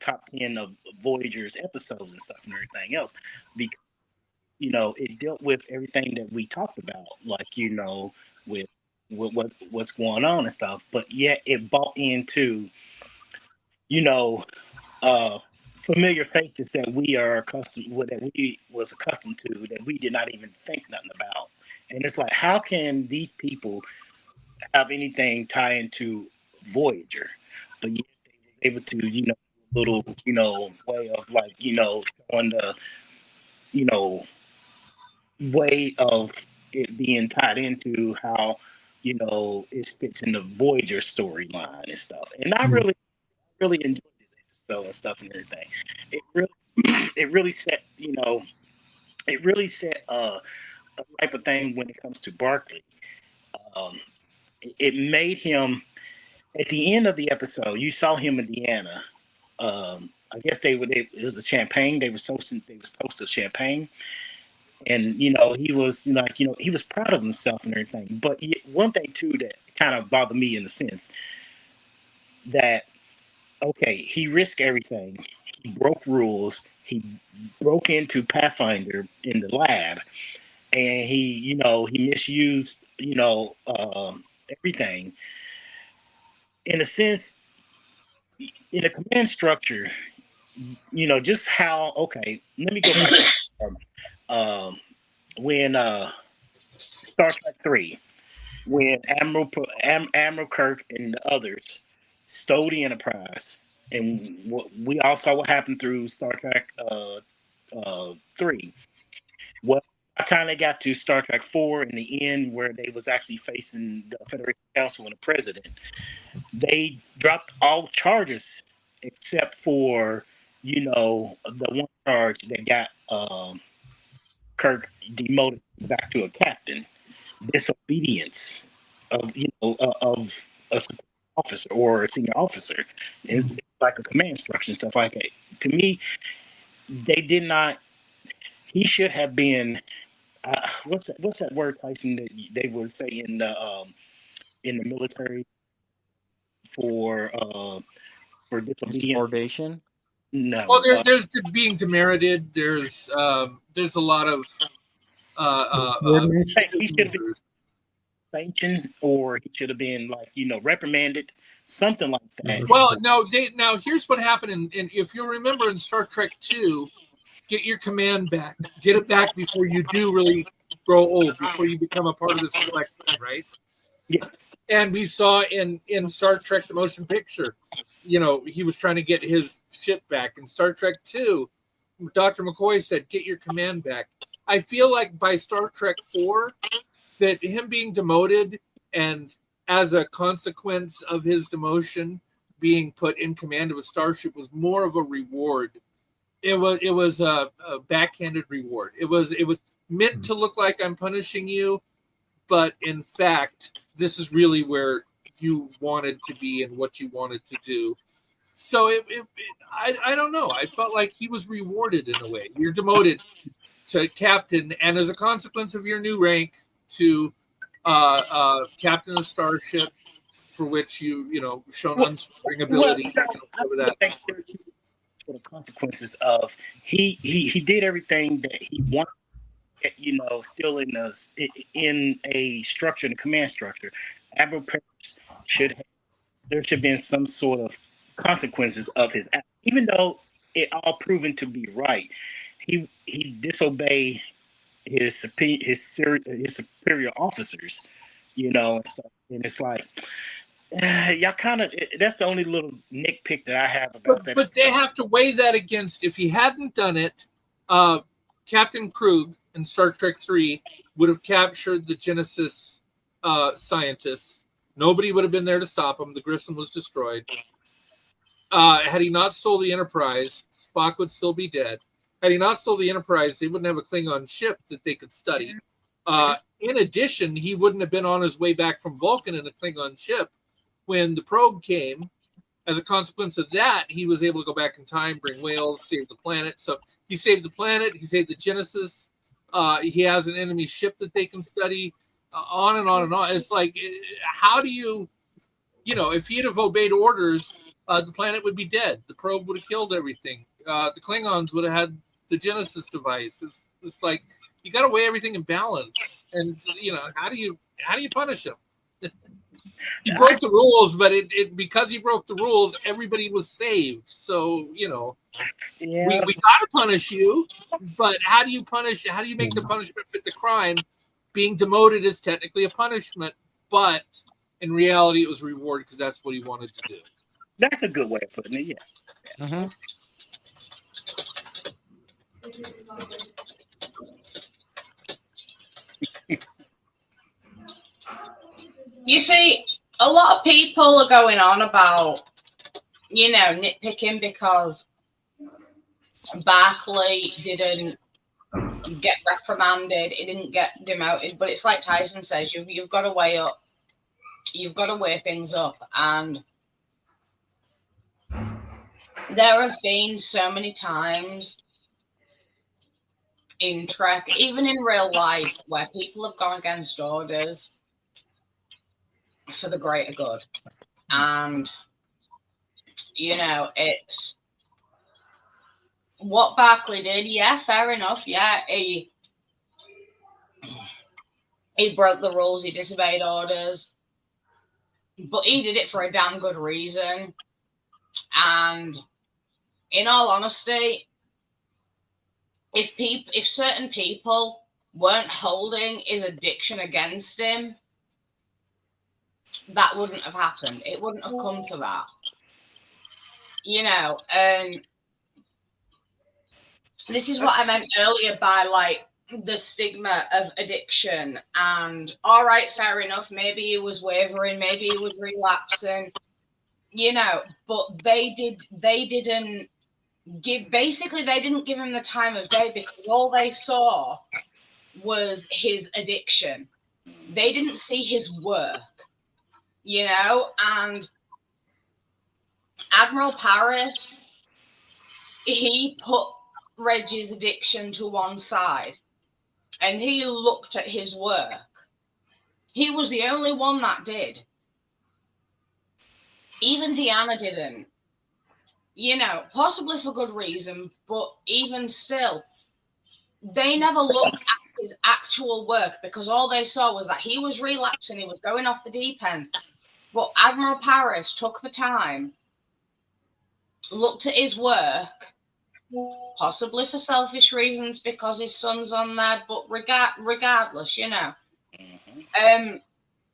top 10 of Voyager's episodes and stuff and everything else, because, it dealt with everything that we talked about, like, with what's going on and stuff, but yet it bought into, familiar faces that we are accustomed with, that we was accustomed to, that we did not even think nothing about. And it's like, how can these people have anything tie into Voyager? But yet they was able to, little, way of like, showing the, way of it being tied into how, it fits in the Voyager storyline and stuff. And I really enjoyed this episode and stuff and everything. It really set, a type of thing when it comes to Barclay. It made him, at the end of the episode, you saw him in Deanna. I guess it was the champagne. They was toasting champagne. And, he was like, he was proud of himself and everything. But one thing too that kind of bothered me in the sense that, okay, he risked everything. He broke rules. He broke into Pathfinder in the lab, and he misused, everything. In a sense, in a command structure, just how, okay, let me go back. When Star Trek 3, when Admiral Kirk and the others stole the Enterprise, and we all saw what happened through Star Trek 3. Well, by the time they got to Star Trek 4 in the end, where they was actually facing the Federation Council and the President, they dropped all charges except for, the one charge that got Kirk demoted back to a captain. Disobedience of of a officer or a senior officer, and like a command instruction, stuff like that. To me, they did not. He should have been. What's that word, Tyson, that they would say in the military for disobedience? Insubordination? No. Well, there's being demerited. There's a lot of he should have been sanctioned, or he should have been reprimanded, something like that. Well, no. Now here's what happened, and if you remember in Star Trek 2, get your command back. Get it back before you do really grow old, before you become a part of this collection, right? Yeah. And we saw in Star Trek the motion picture, he was trying to get his ship back. In Star Trek 2, Dr. McCoy said, get your command back. I feel like by Star Trek 4, that him being demoted and as a consequence of his demotion being put in command of a starship was more of a reward. It was a backhanded reward. It was meant to look like I'm punishing you, but in fact, this is really where you wanted to be and what you wanted to do. So I don't know. I felt like he was rewarded in a way. You're demoted. to captain, and as a consequence of your new rank, to captain a starship for which you shown unswerving ability. I think there's the consequences of he did everything that he wanted. Still in a structure, in a command structure. Admiral Paris there should have been some sort of consequences of his act, even though it all proven to be right. He disobeyed his superior officers, and it's like y'all kind of. That's the only little nitpick that I have about that. But they have to weigh that against if he hadn't done it. Captain Krug in Star Trek 3 would have captured the Genesis scientists. Nobody would have been there to stop him. The Grissom was destroyed. Had he not stole the Enterprise, Spock would still be dead. Had he not stole the Enterprise, they wouldn't have a Klingon ship that they could study. In addition, he wouldn't have been on his way back from Vulcan in a Klingon ship when the probe came. As a consequence of that, he was able to go back in time, bring whales, save the planet. So he saved the planet. He saved the Genesis. He has an enemy ship that they can study. On and on and on. It's like, how do you, if he'd have obeyed orders, the planet would be dead. The probe would have killed everything. The Klingons would have had the Genesis device. It's like, you got to weigh everything in balance. And, how do you punish him? He broke the rules, but because he broke the rules, everybody was saved. So, we got to punish you, but how do you make the punishment fit the crime? Being demoted is technically a punishment, but in reality, it was a reward because that's what he wanted to do. That's a good way of putting it, yeah. Mm-hmm. You see, a lot of people are going on about, nitpicking because Barclay didn't get reprimanded, he didn't get demoted, but it's like Tyson says, you've got to weigh things up, and there have been so many times in Trek, even in real life, where people have gone against orders for the greater good. And, it's what Barclay did. Yeah, fair enough. Yeah, he broke the rules. He disobeyed orders. But he did it for a damn good reason. And in all honesty, if certain people weren't holding his addiction against him, that wouldn't have happened. It wouldn't have come to that. And this is what I meant earlier by like the stigma of addiction. And all right, fair enough. Maybe he was wavering, maybe he was relapsing, but they didn't give him the time of day because all they saw was his addiction. They didn't see his work, and Admiral Paris, he put Reggie's addiction to one side and he looked at his work. He was the only one that did. Even Deanna didn't. Possibly for good reason, but even still, they never looked at his actual work because all they saw was that he was relapsing, he was going off the deep end. But Admiral Paris took the time, looked at his work, possibly for selfish reasons because his son's on there, but regardless,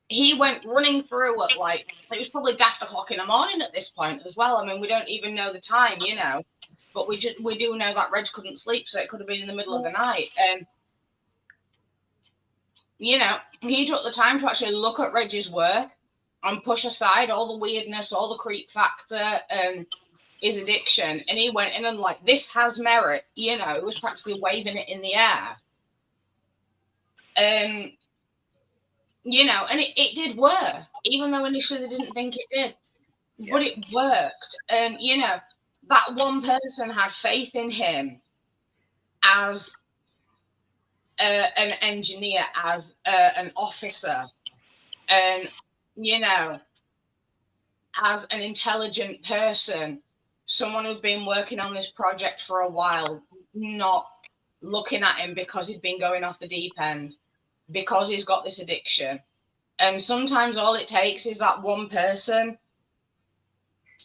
he went running through at it was probably daft o'clock in the morning at this point as well. I mean, we don't even know the time, but we do know that Reg couldn't sleep, so it could have been in the middle of the night. And he took the time to actually look at Reg's work and push aside all the weirdness, all the creep factor, and his addiction, and he went in and this has merit, it was practically waving it in the air. And it did work, even though initially they didn't think it did. Yeah. But it worked. And that one person had faith in him as an engineer, as an officer, and as an intelligent person, someone who'd been working on this project for a while, not looking at him because he'd been going off the deep end, because he's got this addiction. And sometimes all it takes is that one person,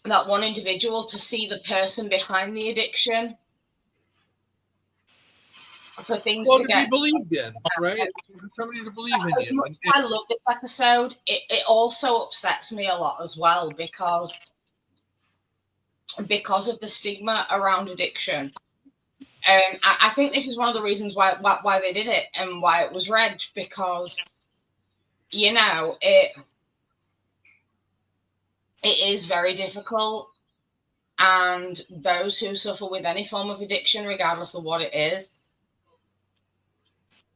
that one individual, to see the person behind the addiction for things to get... be believed in, right? Somebody to believe in you. As I love this episode. It also upsets me a lot as well because of the stigma around addiction. And I think this is one of the reasons why they did it and why it was read, because it is very difficult, and those who suffer with any form of addiction, regardless of what it is,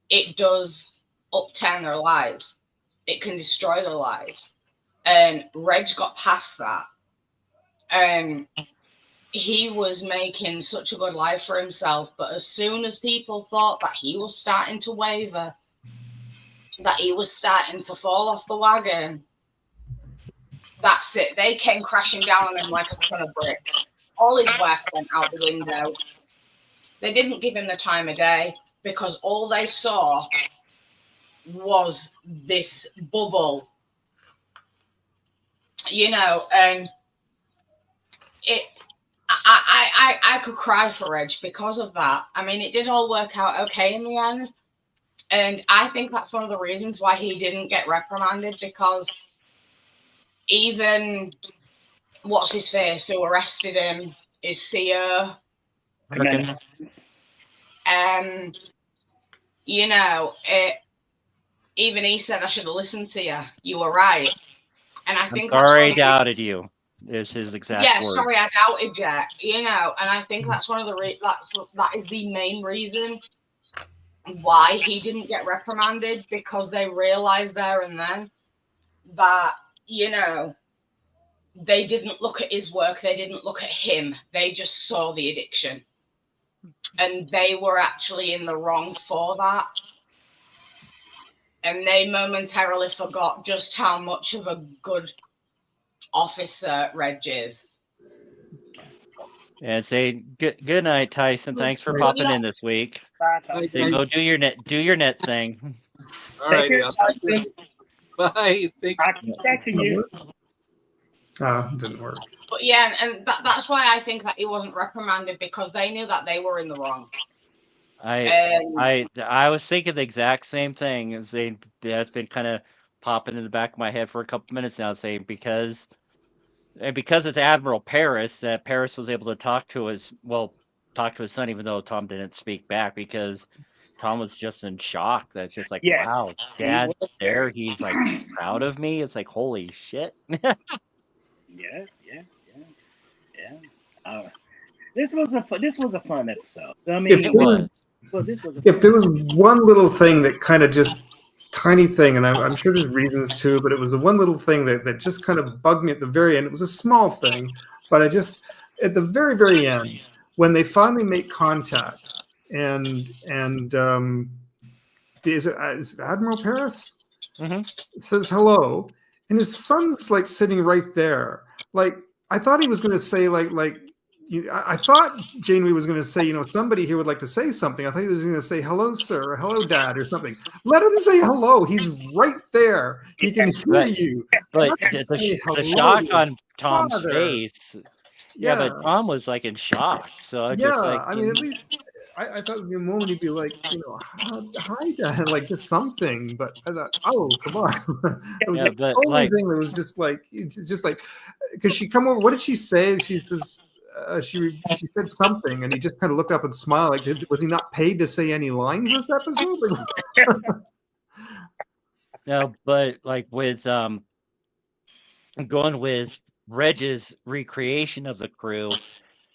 it does upturn their lives. It can destroy their lives. And Reg got past that. And he was making such a good life for himself. But as soon as people thought that he was starting to waver, that he was starting to fall off the wagon, that's it. They came crashing down on him like a ton of bricks. All his work went out the window. They didn't give him the time of day, because all they saw was this bubble, and I could cry for Reg because of that. I mean, it did all work out okay in the end, and I think that's one of the reasons why he didn't get reprimanded, because even what's his face who arrested him is Seer. Even he said, I should have listened to you. You were right. And I think sorry I doubted you, is his exact words. Sorry I doubted you. And I think that's one of the that is the main reason why he didn't get reprimanded, because they realized there and then that, they didn't look at his work, they didn't look at him, they just saw the addiction. And they were actually in the wrong for that. And they momentarily forgot just how much of a good officer Reg is. And say good night, Tyson. Thanks for popping in this week. Bye, Tyson. Say go do your net thing. All right. Take care, Tyson. Bye. Thank you. I'll keep texting you. Didn't work. But yeah, and that's why I think that he wasn't reprimanded, because they knew that they were in the wrong. I was thinking the exact same thing. As that's been kind of popping in the back of my head for a couple minutes now, saying because it's Admiral Paris, that Paris was able to talk to his son, even though Tom didn't speak back, because Tom was just in shock. That's just like, Yes. wow, Dad's there. He's like proud of me. It's like, holy shit. Yeah. This was a fun episode. So, I mean, it was. So this was. If there was one little thing that kind of just tiny thing, and I'm sure there's reasons too, but it was the one little thing that just kind of bugged me at the very end. It was a small thing, but at the very, very end, when they finally make contact, and is it Admiral Paris says hello, and his son's like sitting right there. Like, I thought he was going to say I thought Janeway was going to say, somebody here would like to say something. I thought he was going to say, hello, sir, or hello, Dad, or something. Let him say hello. He's right there. He can hear you. But the shock on Tom's face. Yeah, but Tom was like in shock. So just like, I mean, at least I thought in a moment he'd be like, hi, Dad, like just something. But I thought, oh, come on. Yeah, but only thing that was just like, because she come over. What did she say? She says. She said something, and he just kind of looked up and smiled. Like, was he not paid to say any lines this episode? No, but like with going with Reg's recreation of the crew,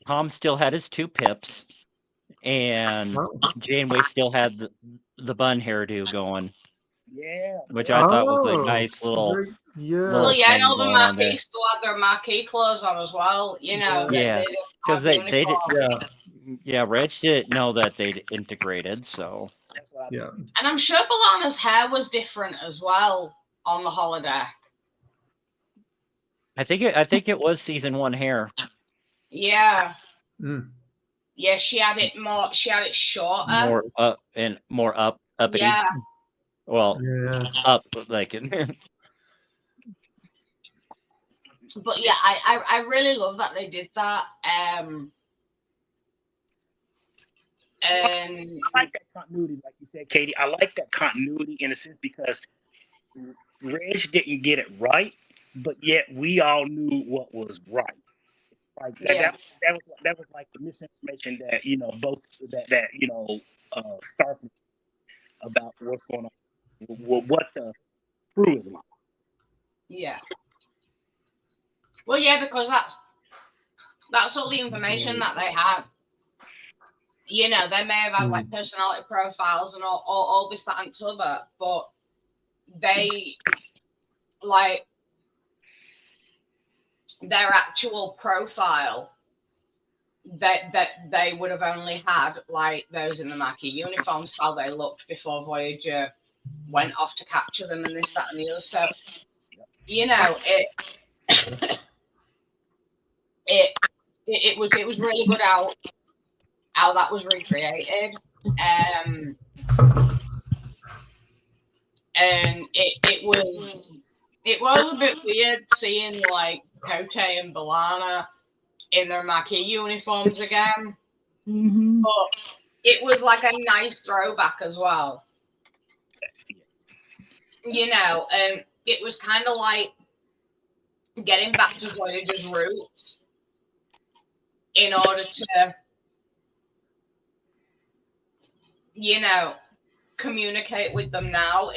Tom still had his 2 pips, and Janeway still had the bun hairdo going. Yeah, which I thought was a nice little. Well, yeah, and all the Marquis still had their Marquis clothes on as well. Because they did. Yeah, Reg didn't know that they'd integrated. So That's what I Yeah. And I'm sure Balana's hair was different as well on the holodeck. I think it was season 1 hair. Yeah. Mm. Yeah, she had it shorter. More up and more uppity. Yeah. Well, Yeah. up like But yeah, I really love that they did that. And I like that continuity, like you said, Katie. I like that continuity in a sense because Reg didn't get it right, but yet we all knew what was right. Like that was like the misinformation that both that Starfleet about what's going on, what the crew is like. Yeah. Well, yeah, because that's all the information that they had. They may have had like personality profiles and all this, that, and t'other, but they like their actual profile that they would have only had like those in the Maquis uniforms, how they looked before Voyager went off to capture them, and this, that, and the other. So it was really good how that was recreated. And it was a bit weird seeing like Cote and Balana in their Maquis uniforms again. Mm-hmm. But it was like a nice throwback as well. And it was kind of like getting back to Voyager's roots in order to, communicate with them now.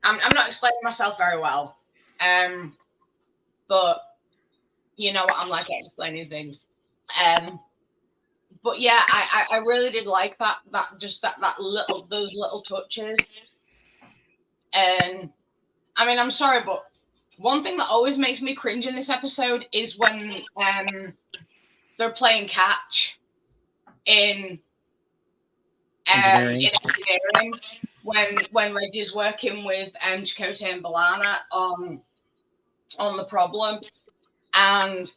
I'm not explaining myself very well. But you know what I'm like at explaining things. But yeah, I really did like that those little touches. And I mean, I'm sorry, but one thing that always makes me cringe in this episode is when they're playing catch in engineering. When Reggie's working with Chakotay and Balana on the problem, and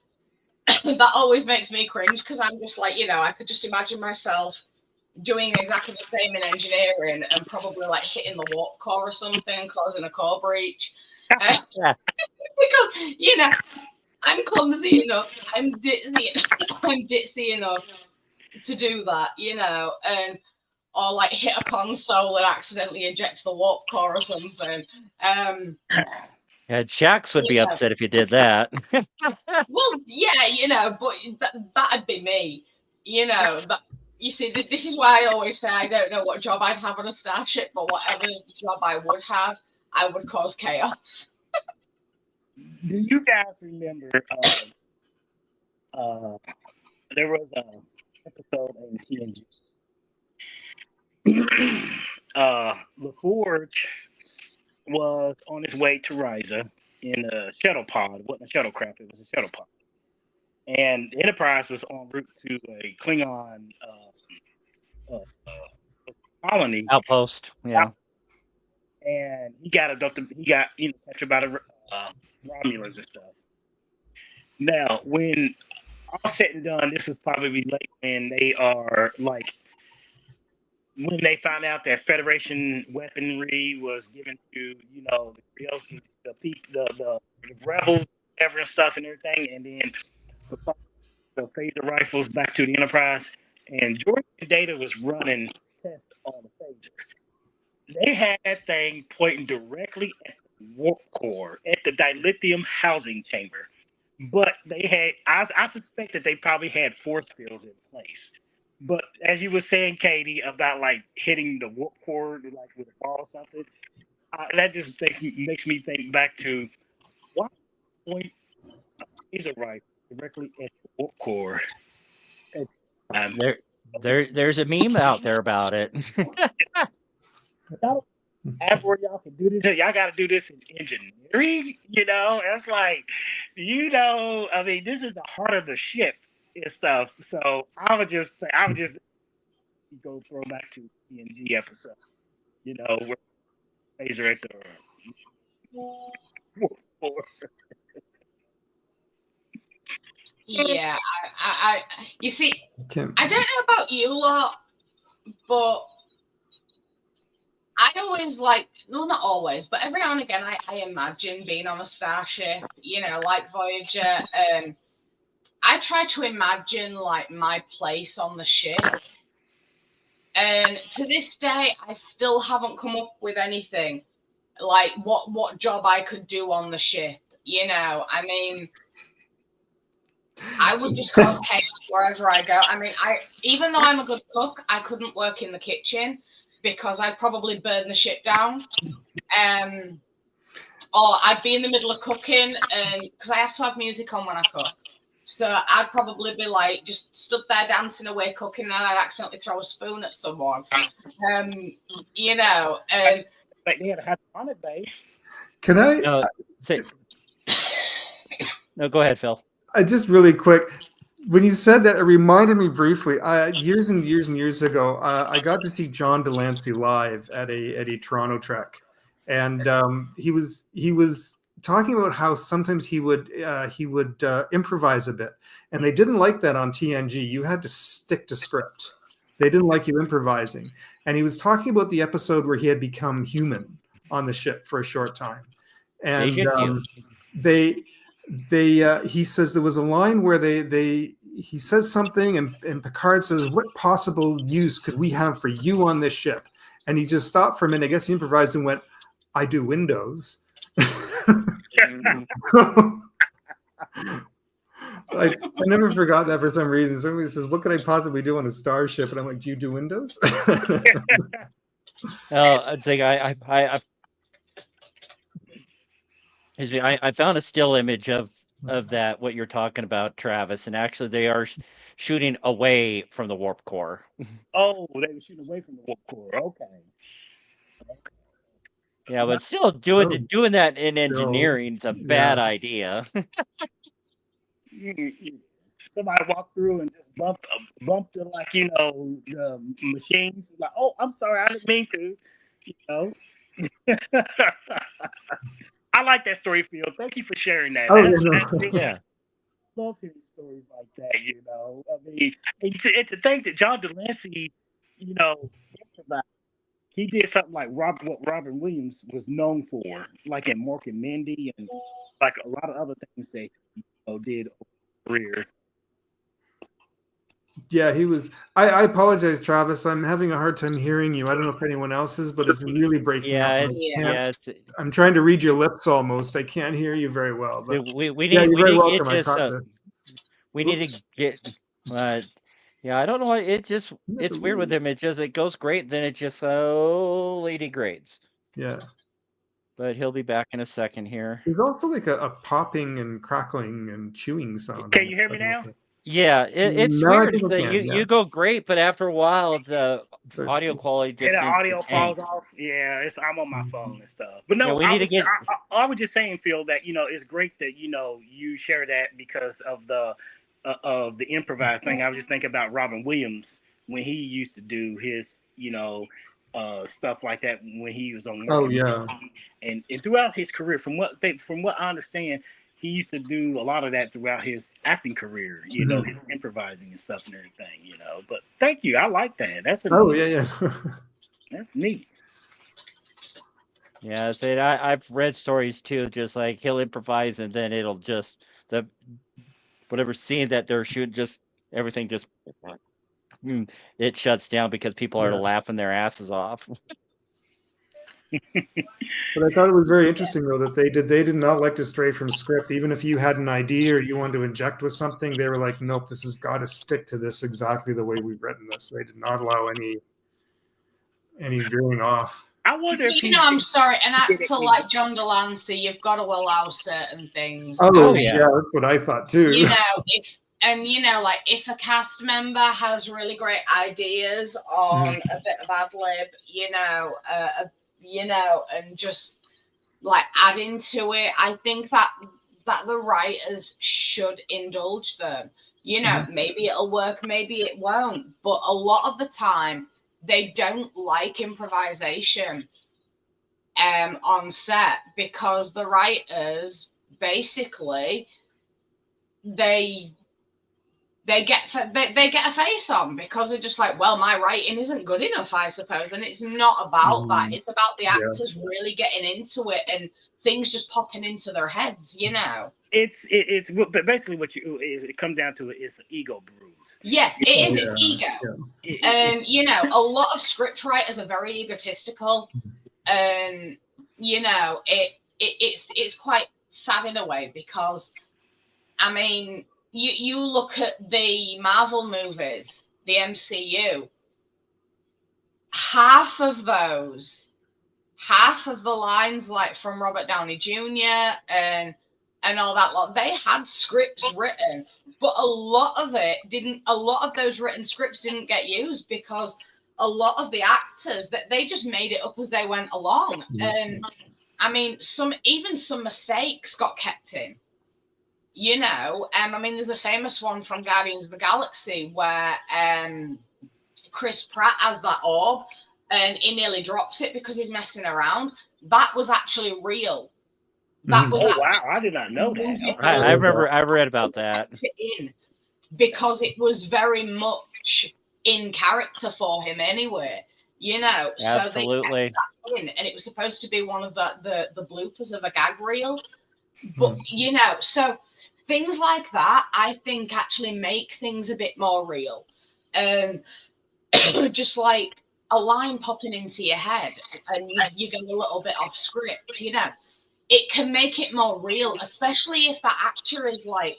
that always makes me cringe because I'm just like, I could just imagine myself doing exactly the same in engineering and probably like hitting the warp core or something, causing a core breach. Because I'm clumsy enough, I'm ditzy enough to do that, or like hit a console and accidentally eject the warp core or something. Yeah, Shax would be upset if you did that. Well, yeah, but that'd be me. That you see, this is why I always say I don't know what job I'd have on a starship, but whatever job I would have, I would cause chaos. Do you guys remember? There was an episode in TNG. LaForge was on his way to Risa in a shuttle pod. It wasn't a shuttlecraft; it was a shuttle pod. And Enterprise was en route to a Klingon colony Outpost, yeah. And he got abducted. He got captured by the Romulans and stuff. Now, when all said and done, this is probably late when they are like when they found out that Federation weaponry was given to the rebels, whatever and stuff and everything, and then the phaser rifles back to the Enterprise, and George and Data was running tests on the phaser. They had that thing pointing directly at the warp core, at the dilithium housing chamber. But they had, I suspect that they probably had force fields in place. But as you were saying, Katie, about like hitting the warp core like with a ball or something, that just makes me think back to why point a laser rifle directly at the warp core. There's a meme out there about it. Where y'all can do this, y'all got to do this in engineering. It's like, I mean, this is the heart of the ship and stuff. So I would just, you go throw back to TNG episode, you know, where laser at the Yeah, I you see, Can't- I don't know about you lot, but I always like, no, not always, but every now and again, I imagine being on a starship, you know, like Voyager. I try to imagine like my place on the ship. And to this day, I still haven't come up with anything like what job I could do on the ship. You know, I mean, I would just cause chaos wherever I go. I mean, even though I'm a good cook, I couldn't work in the kitchen because I'd probably burn the ship down. Or I'd be in the middle of cooking, and because I have to have music on when I cook. So I'd probably be like just stood there dancing away cooking, and I'd accidentally throw a spoon at someone. You know, and like they had a hydroponic bay. Can I? No, no, go ahead, Phil. I just really quick. When you said that, it reminded me briefly. Years and years and years ago, I got to see John Delancey live at a Toronto Trek, and he was talking about how sometimes he would improvise a bit, and they didn't like that on TNG. You had to stick to script. They didn't like you improvising, and he was talking about the episode where he had become human on the ship for a short time, and he says there was a line where he says something and Picard says, "What possible use could we have for you on this ship?" And he just stopped for a minute. I guess he improvised and went, "I do Windows." I never forgot that for some reason. Somebody says, "What could I possibly do on a starship?" And I'm like, "Do you do Windows?" I'd say I found a still image of that, what you're talking about, Travis, and actually they are shooting away from the warp core. Oh, they were shooting away from the warp core. Okay. Yeah, but still doing that in engineering is a bad idea. Somebody walked through and just bumped it, like, you know, the machines. Like, oh, I'm sorry, I didn't mean to. You know. I like that story, Phil. Thank you for sharing that. Yeah. I love hearing stories like that, you know. I mean, and to think that John Delancey, you know, he did something like what Robin Williams was known for, like in Mork and Mindy, and like a lot of other things that he did over his career. Yeah, he was. I apologize, Travis. I'm having a hard time hearing you. I don't know if anyone else is, but it's really breaking up. I'm trying to read your lips almost. I can't hear you very well. But we need to get. Yeah, I don't know. It's weird with him. It goes great, then it just slowly degrades. Yeah. But he'll be back in a second here. There's also like a popping and crackling and chewing sound. Can you hear me now? Yeah, it's weird. You go great, but after a while, the audio quality just the audio falls off. Yeah, I'm on my phone and stuff. But no, I was just saying, Phil, that, you know, it's great that, you know, you share that because of the improvised thing. I was just thinking about Robin Williams when he used to do his, you know, stuff like that when he was on. And throughout his career, from what I understand, he used to do a lot of that throughout his acting career, you know, his improvising and stuff and everything, you know. But thank you. I like that. That's that's neat. Yeah, I've read stories too, just like he'll improvise and then it'll just whatever scene that they're shooting, just everything just it shuts down because people are laughing their asses off. But I thought it was very interesting though that they did not like to stray from script. Even if you had an idea or you wanted to inject with something, they were like, nope, this has got to stick to this exactly the way we've written this. They did not allow any veering off. I wonder if I'm sorry, an actor like John Delancey, you've got to allow certain things. Oh yeah, that's what I thought too. You know, like if a cast member has really great ideas on a bit of ad lib, and just like adding to it, I think that the writers should indulge them. You know, maybe it'll work, maybe it won't. But a lot of the time, they don't like improvisation on set because the writers basically they get a face on because they're just like, well, my writing isn't good enough, I suppose. And it's not about that. It's about the actors really getting into it and things just popping into their heads, you know. It's but basically what it comes down to is ego bruise. Yes, it is. It's ego. And you know, a lot of script writers are very egotistical, and you know, it's quite sad in a way because, I mean, you look at the Marvel movies, the MCU, half of the lines, like from Robert Downey Jr. and all that lot, they had scripts written, but a lot of those written scripts didn't get used because a lot of the actors that they just made it up as they went along. And I mean, some mistakes got kept in, you know. I mean, there's a famous one from Guardians of the Galaxy where Chris Pratt has that orb and he nearly drops it because he's messing around. That was actually real. That was wow! I did not know that. I remember I read about that. Because it was very much in character for him anyway, you know. Absolutely. So they kept that in, and it was supposed to be one of the bloopers of a gag reel. But you know, so things like that, I think, actually make things a bit more real. Just like a line popping into your head, and you go a little bit off script, you know. It can make it more real, especially if that actor is like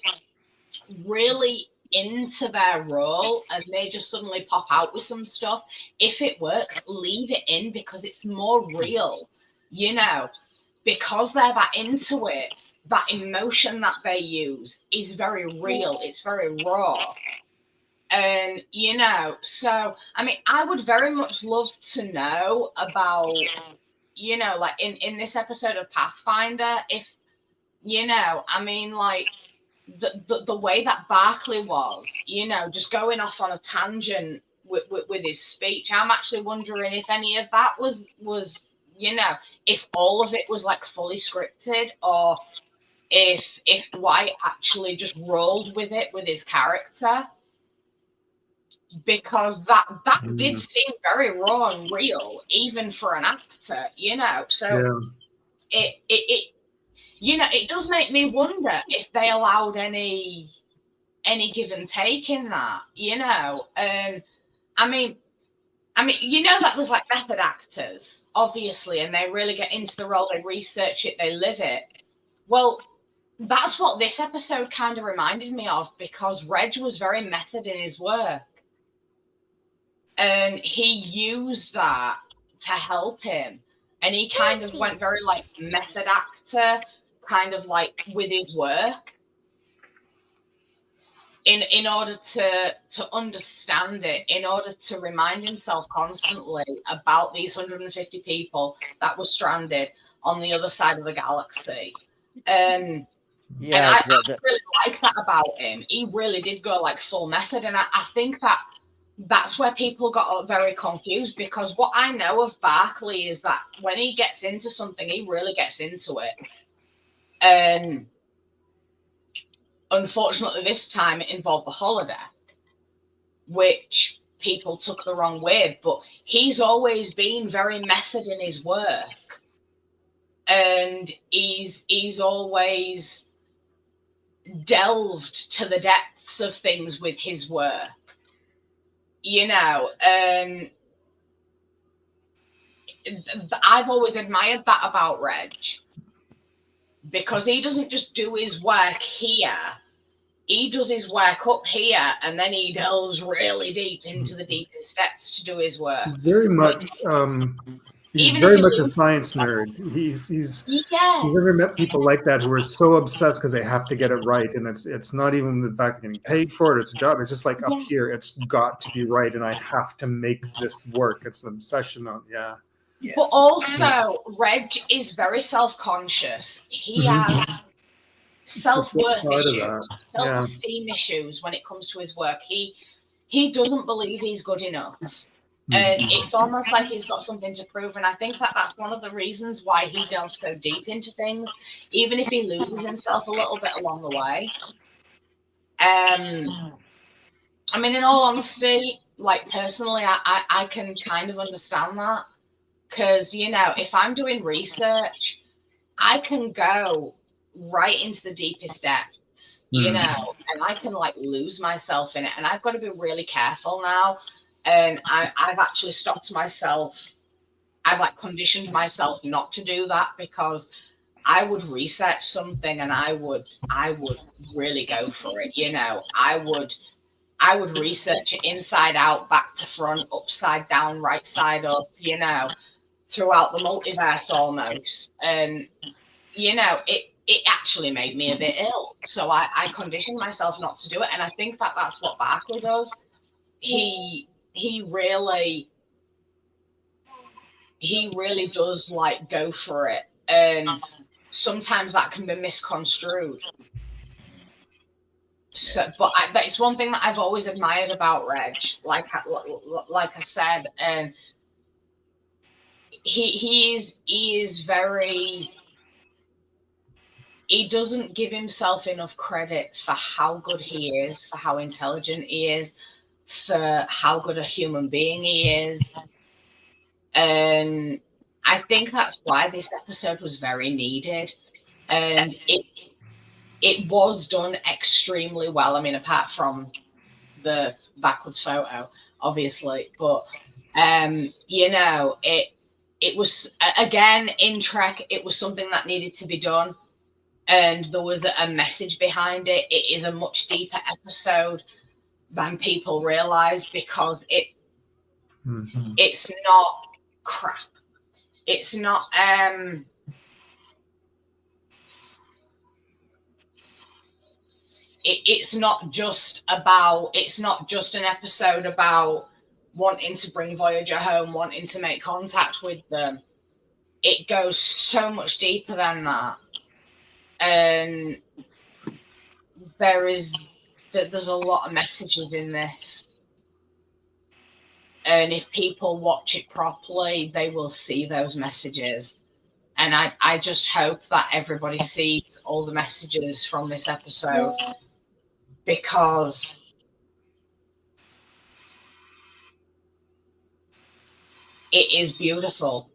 really into their role and they just suddenly pop out with some stuff. If it works, leave it in because it's more real, you know, because they're that into it. That emotion that they use is very real. It's very raw. And, you know, so, I mean, I would very much love to know about, you know, like in this episode of Pathfinder, if, you know, I mean, like the way that Barclay was, you know, just going off on a tangent with his speech. I'm actually wondering if any of that was, you know, if all of it was like fully scripted, or if Dwight actually just rolled with it with his character. Because that did seem very raw and real, even for an actor, you know. So it you know, it does make me wonder if they allowed any give and take in that, you know. And I mean, you know, that there's like method actors, obviously, and they really get into the role, they research it, they live it. Well, that's what this episode kind of reminded me of, because Reg was very method in his work. And he used that to help him. And he kind of went very like method actor, kind of like with his work. In order to understand it, in order to remind himself constantly about these 150 people that were stranded on the other side of the galaxy. And I really like that about him. He really did go like full method. And I think that's where people got very confused, because what I know of Barclay is that when he gets into something, he really gets into it. And unfortunately, this time it involved the holodeck, which people took the wrong way. But he's always been very method in his work, and he's always delved to the depths of things with his work. You know, I've always admired that about Reg, because he doesn't just do his work here. He does his work up here, and then he delves really deep into the deepest depths to do his work. Very much. He's very much a science nerd. He's never met people like that who are so obsessed because they have to get it right, and it's not even the fact of getting paid for it. It's a job. It's just like up here. It's got to be right, and I have to make this work. It's an obsession on But also, Reg is very self-conscious. He has self-worth side of issues, that. self-esteem issues when it comes to his work. He doesn't believe he's good enough. And it's almost like he's got something to prove. And I think that that's one of the reasons why he delves so deep into things, even if he loses himself a little bit along the way. I mean, in all honesty, like personally, I can kind of understand that. Because, you know, if I'm doing research, I can go right into the deepest depths, you know, and I can like lose myself in it. And I've got to be really careful now. And I've actually stopped myself. I've like conditioned myself not to do that, because I would research something and I would really go for it. You know, I would research it inside out, back to front, upside down, right side up, you know, throughout the multiverse almost. And, you know, it actually made me a bit ill. So I conditioned myself not to do it. And I think that that's what Barclay does. He really does like go for it. And sometimes that can be misconstrued. So, but it's one thing that I've always admired about Reg, like I said, and he is very. He doesn't give himself enough credit for how good he is, for how intelligent he is, for how good a human being he is. And I think that's why this episode was very needed. And it was done extremely well. I mean, apart from the backwards photo, obviously. But, you know, it was, again, in Trek, it was something that needed to be done. And there was a message behind it. It is a much deeper episode than people realize, because it's not crap. It's not it's not just an episode about wanting to bring Voyager home, wanting to make contact with them. It goes so much deeper than that. And there's a lot of messages in this. And if people watch it properly, they will see those messages. And I just hope that everybody sees all the messages from this episode, because it is beautiful.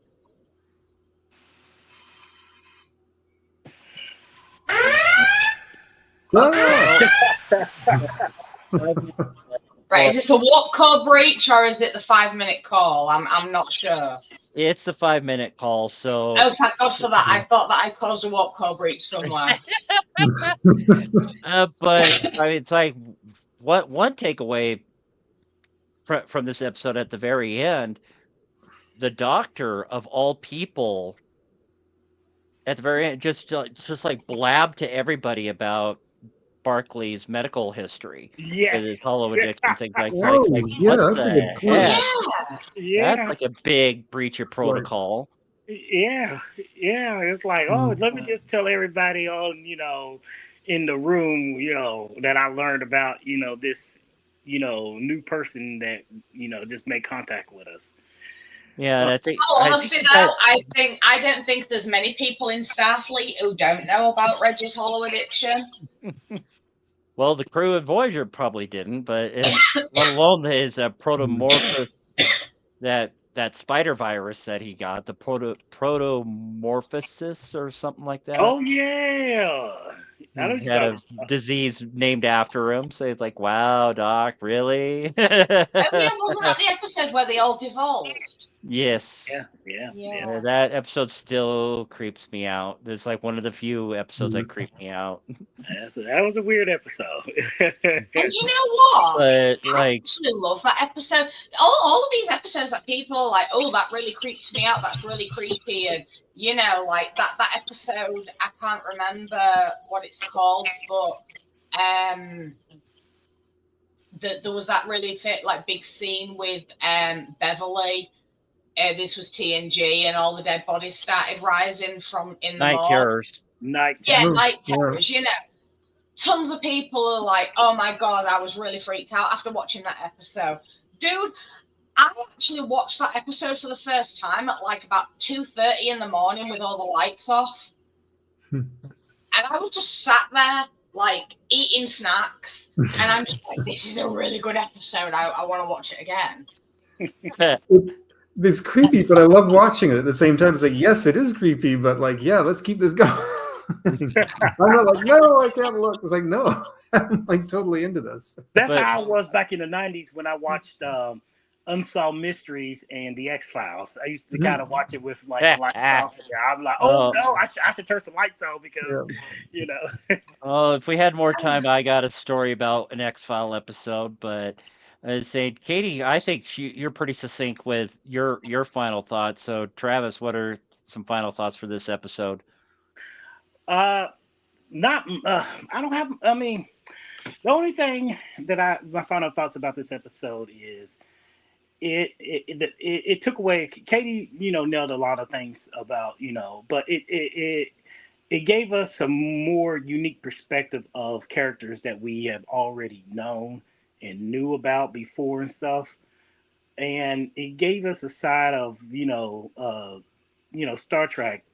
Right, is this a warp core breach or is it the 5-minute call? I'm not sure. It's a 5-minute call, so. Oh, thank God for that. I thought that I caused a warp core breach somewhere. But I mean, it's like one takeaway from this episode at the very end, the Doctor of all people at the very end just like blabbed to everybody about Barclay's medical history, with his holo-addiction, things like that. Yeah, that's a good point. Yeah. That's like a big breach of protocol. Yeah. It's like, let me just tell everybody on, you know, in the room, you know, that I learned about, you know, this, you know, new person that, you know, just made contact with us. Yeah, and I think. Honestly, I don't think there's many people in Starfleet who don't know about Reg's holo-addiction. Well, the crew of Voyager probably didn't, but let alone his protomorph, that spider virus that he got, the protomorphosis or something like that. Oh yeah, he had a disease named after him. So it's like, wow, Doc, really? Oh yeah, wasn't that the episode where they all devolved? Yes. Yeah. That episode still creeps me out. It's like one of the few episodes that creep me out. That was a weird episode. And you know what? But I actually love that episode. All of these episodes that people are like, oh, that really creeps me out. That's really creepy. And you know, like that episode, I can't remember what it's called, but there was that really big scene with Beverly. This was TNG, and all the dead bodies started rising from in the Night morgue. Terrors. Night Yeah, terrors. night terrors. You know, tons of people are like, "Oh my god, I was really freaked out after watching that episode." Dude, I actually watched that episode for the first time at like about 2:30 in the morning with all the lights off. And I was just sat there, like, eating snacks. And I'm just like, this is a really good episode. I want to watch it again. It's creepy, but I love watching it at the same time. It's like, yes, it is creepy, but like, yeah, let's keep this going. I'm not like, no, I can't look. It's like, no, I'm like totally into this. That's how I was back in the 90s when I watched Unsolved Mysteries and The X-Files. I used to kind of watch it with like the lights off. I'm like, oh no, I should turn some lights on because, you know. Oh, if we had more time, I got a story about an X-File episode, but I'd say, Katie, I think you're pretty succinct with your final thoughts. So, Travis, what are some final thoughts for this episode? I don't have. I mean, the only thing that my final thoughts about this episode is it took away. Katie, nailed a lot of things about, but it gave us a more unique perspective of characters that we have already known and knew about before and stuff. And it gave us a side of, Star Trek,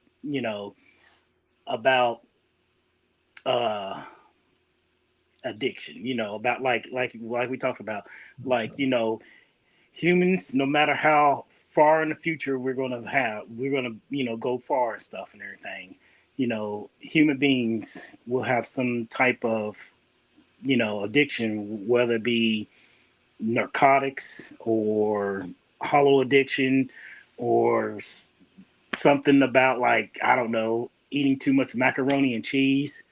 about addiction, about like we talked about, like, humans, no matter how far in the future we're going to go far and stuff and everything, human beings will have some type of, addiction, whether it be narcotics or holo-addiction or something about, like, I don't know, eating too much macaroni and cheese.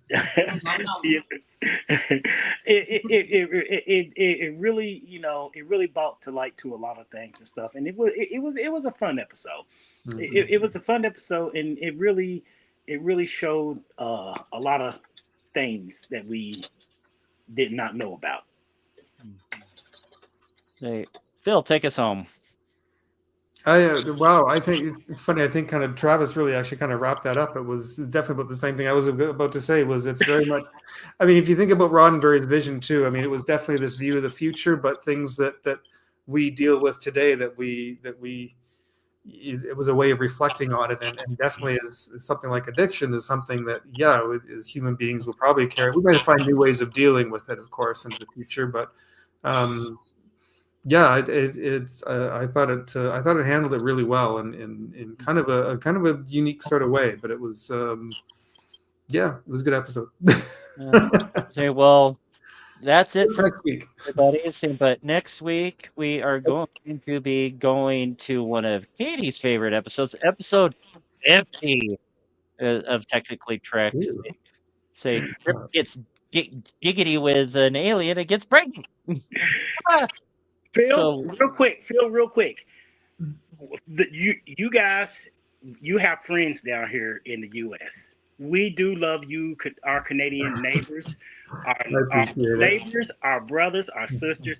It really, it really brought to light to a lot of things and stuff, and it was a fun episode. It was a fun episode, and it really showed a lot of things that we did not know about. Hey, Phil, take us home. Wow, I think it's funny. I think kind of Travis really actually kind of wrapped that up. It was definitely about the same thing I was about to say. Was it's very much. I mean, if you think about Roddenberry's vision too, I mean, it was definitely this view of the future, but things that we deal with today it was a way of reflecting on it, and definitely is something like addiction is something that, yeah, as human beings will probably carry. We might find new ways of dealing with it, of course, in the future, but. Yeah, I thought it handled it really well in kind of a unique sort of way, but it was it was a good episode. Say, well, that's it for next week, everybody. But next week we are going to be going to one of Katie's favorite episodes, episode 50 of Technically Trek. Say, Trip gets giggity with an alien and gets pregnant. Phil, real quick. You guys, you have friends down here in the U.S. We do love you, our Canadian neighbors, our neighbors, our brothers, our sisters.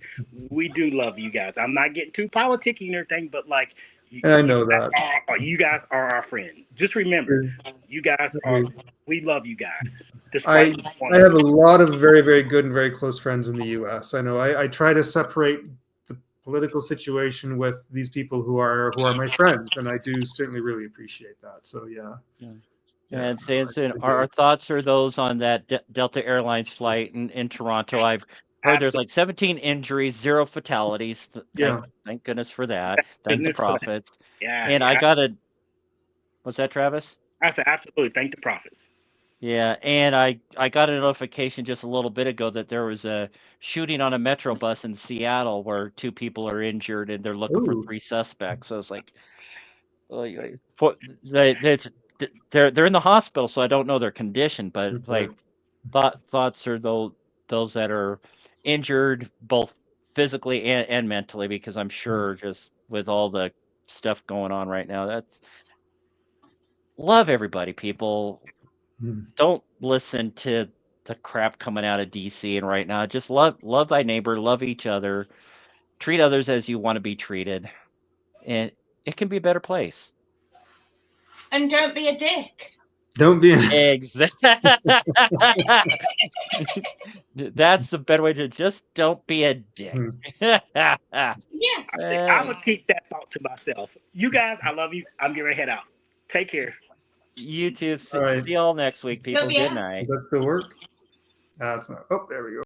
We do love you guys. I'm not getting too politicky and everything, but like, I know that you guys are our friend. Just remember, you guys are. We love you guys. I have a lot of very, very good and very close friends in the U.S. I know I try to separate the political situation with these people who are my friends, and I do certainly really appreciate that. So yeah. And Sanson, our thoughts are those on that Delta Airlines flight in Toronto. I've heard there's like 17 injuries, 0 fatalities. Thank goodness for that. Thank the prophets. And I got a. What's that, Travis? I said absolutely. Thank the prophets. Yeah, and I got a notification just a little bit ago that there was a shooting on a metro bus in Seattle where 2 people are injured and they're looking for 3 suspects. So it's like, they're in the hospital, so I don't know their condition, but like thoughts are those that are injured both physically and mentally, because I'm sure just with all the stuff going on right now, that's love everybody, people. Don't listen to the crap coming out of DC and right now. Just love thy neighbor, love each other, treat others as you want to be treated, and it can be a better place. And don't be a dick. Don't be. Exactly. That's a better way to just don't be a dick. Yeah. I think I'm gonna keep that thought to myself. You guys, I love you. I'm getting ready to head out. Take care. You too. See All right. you all next week, people. Yeah. Good night. Does that still work? It's not. Oh, there we go.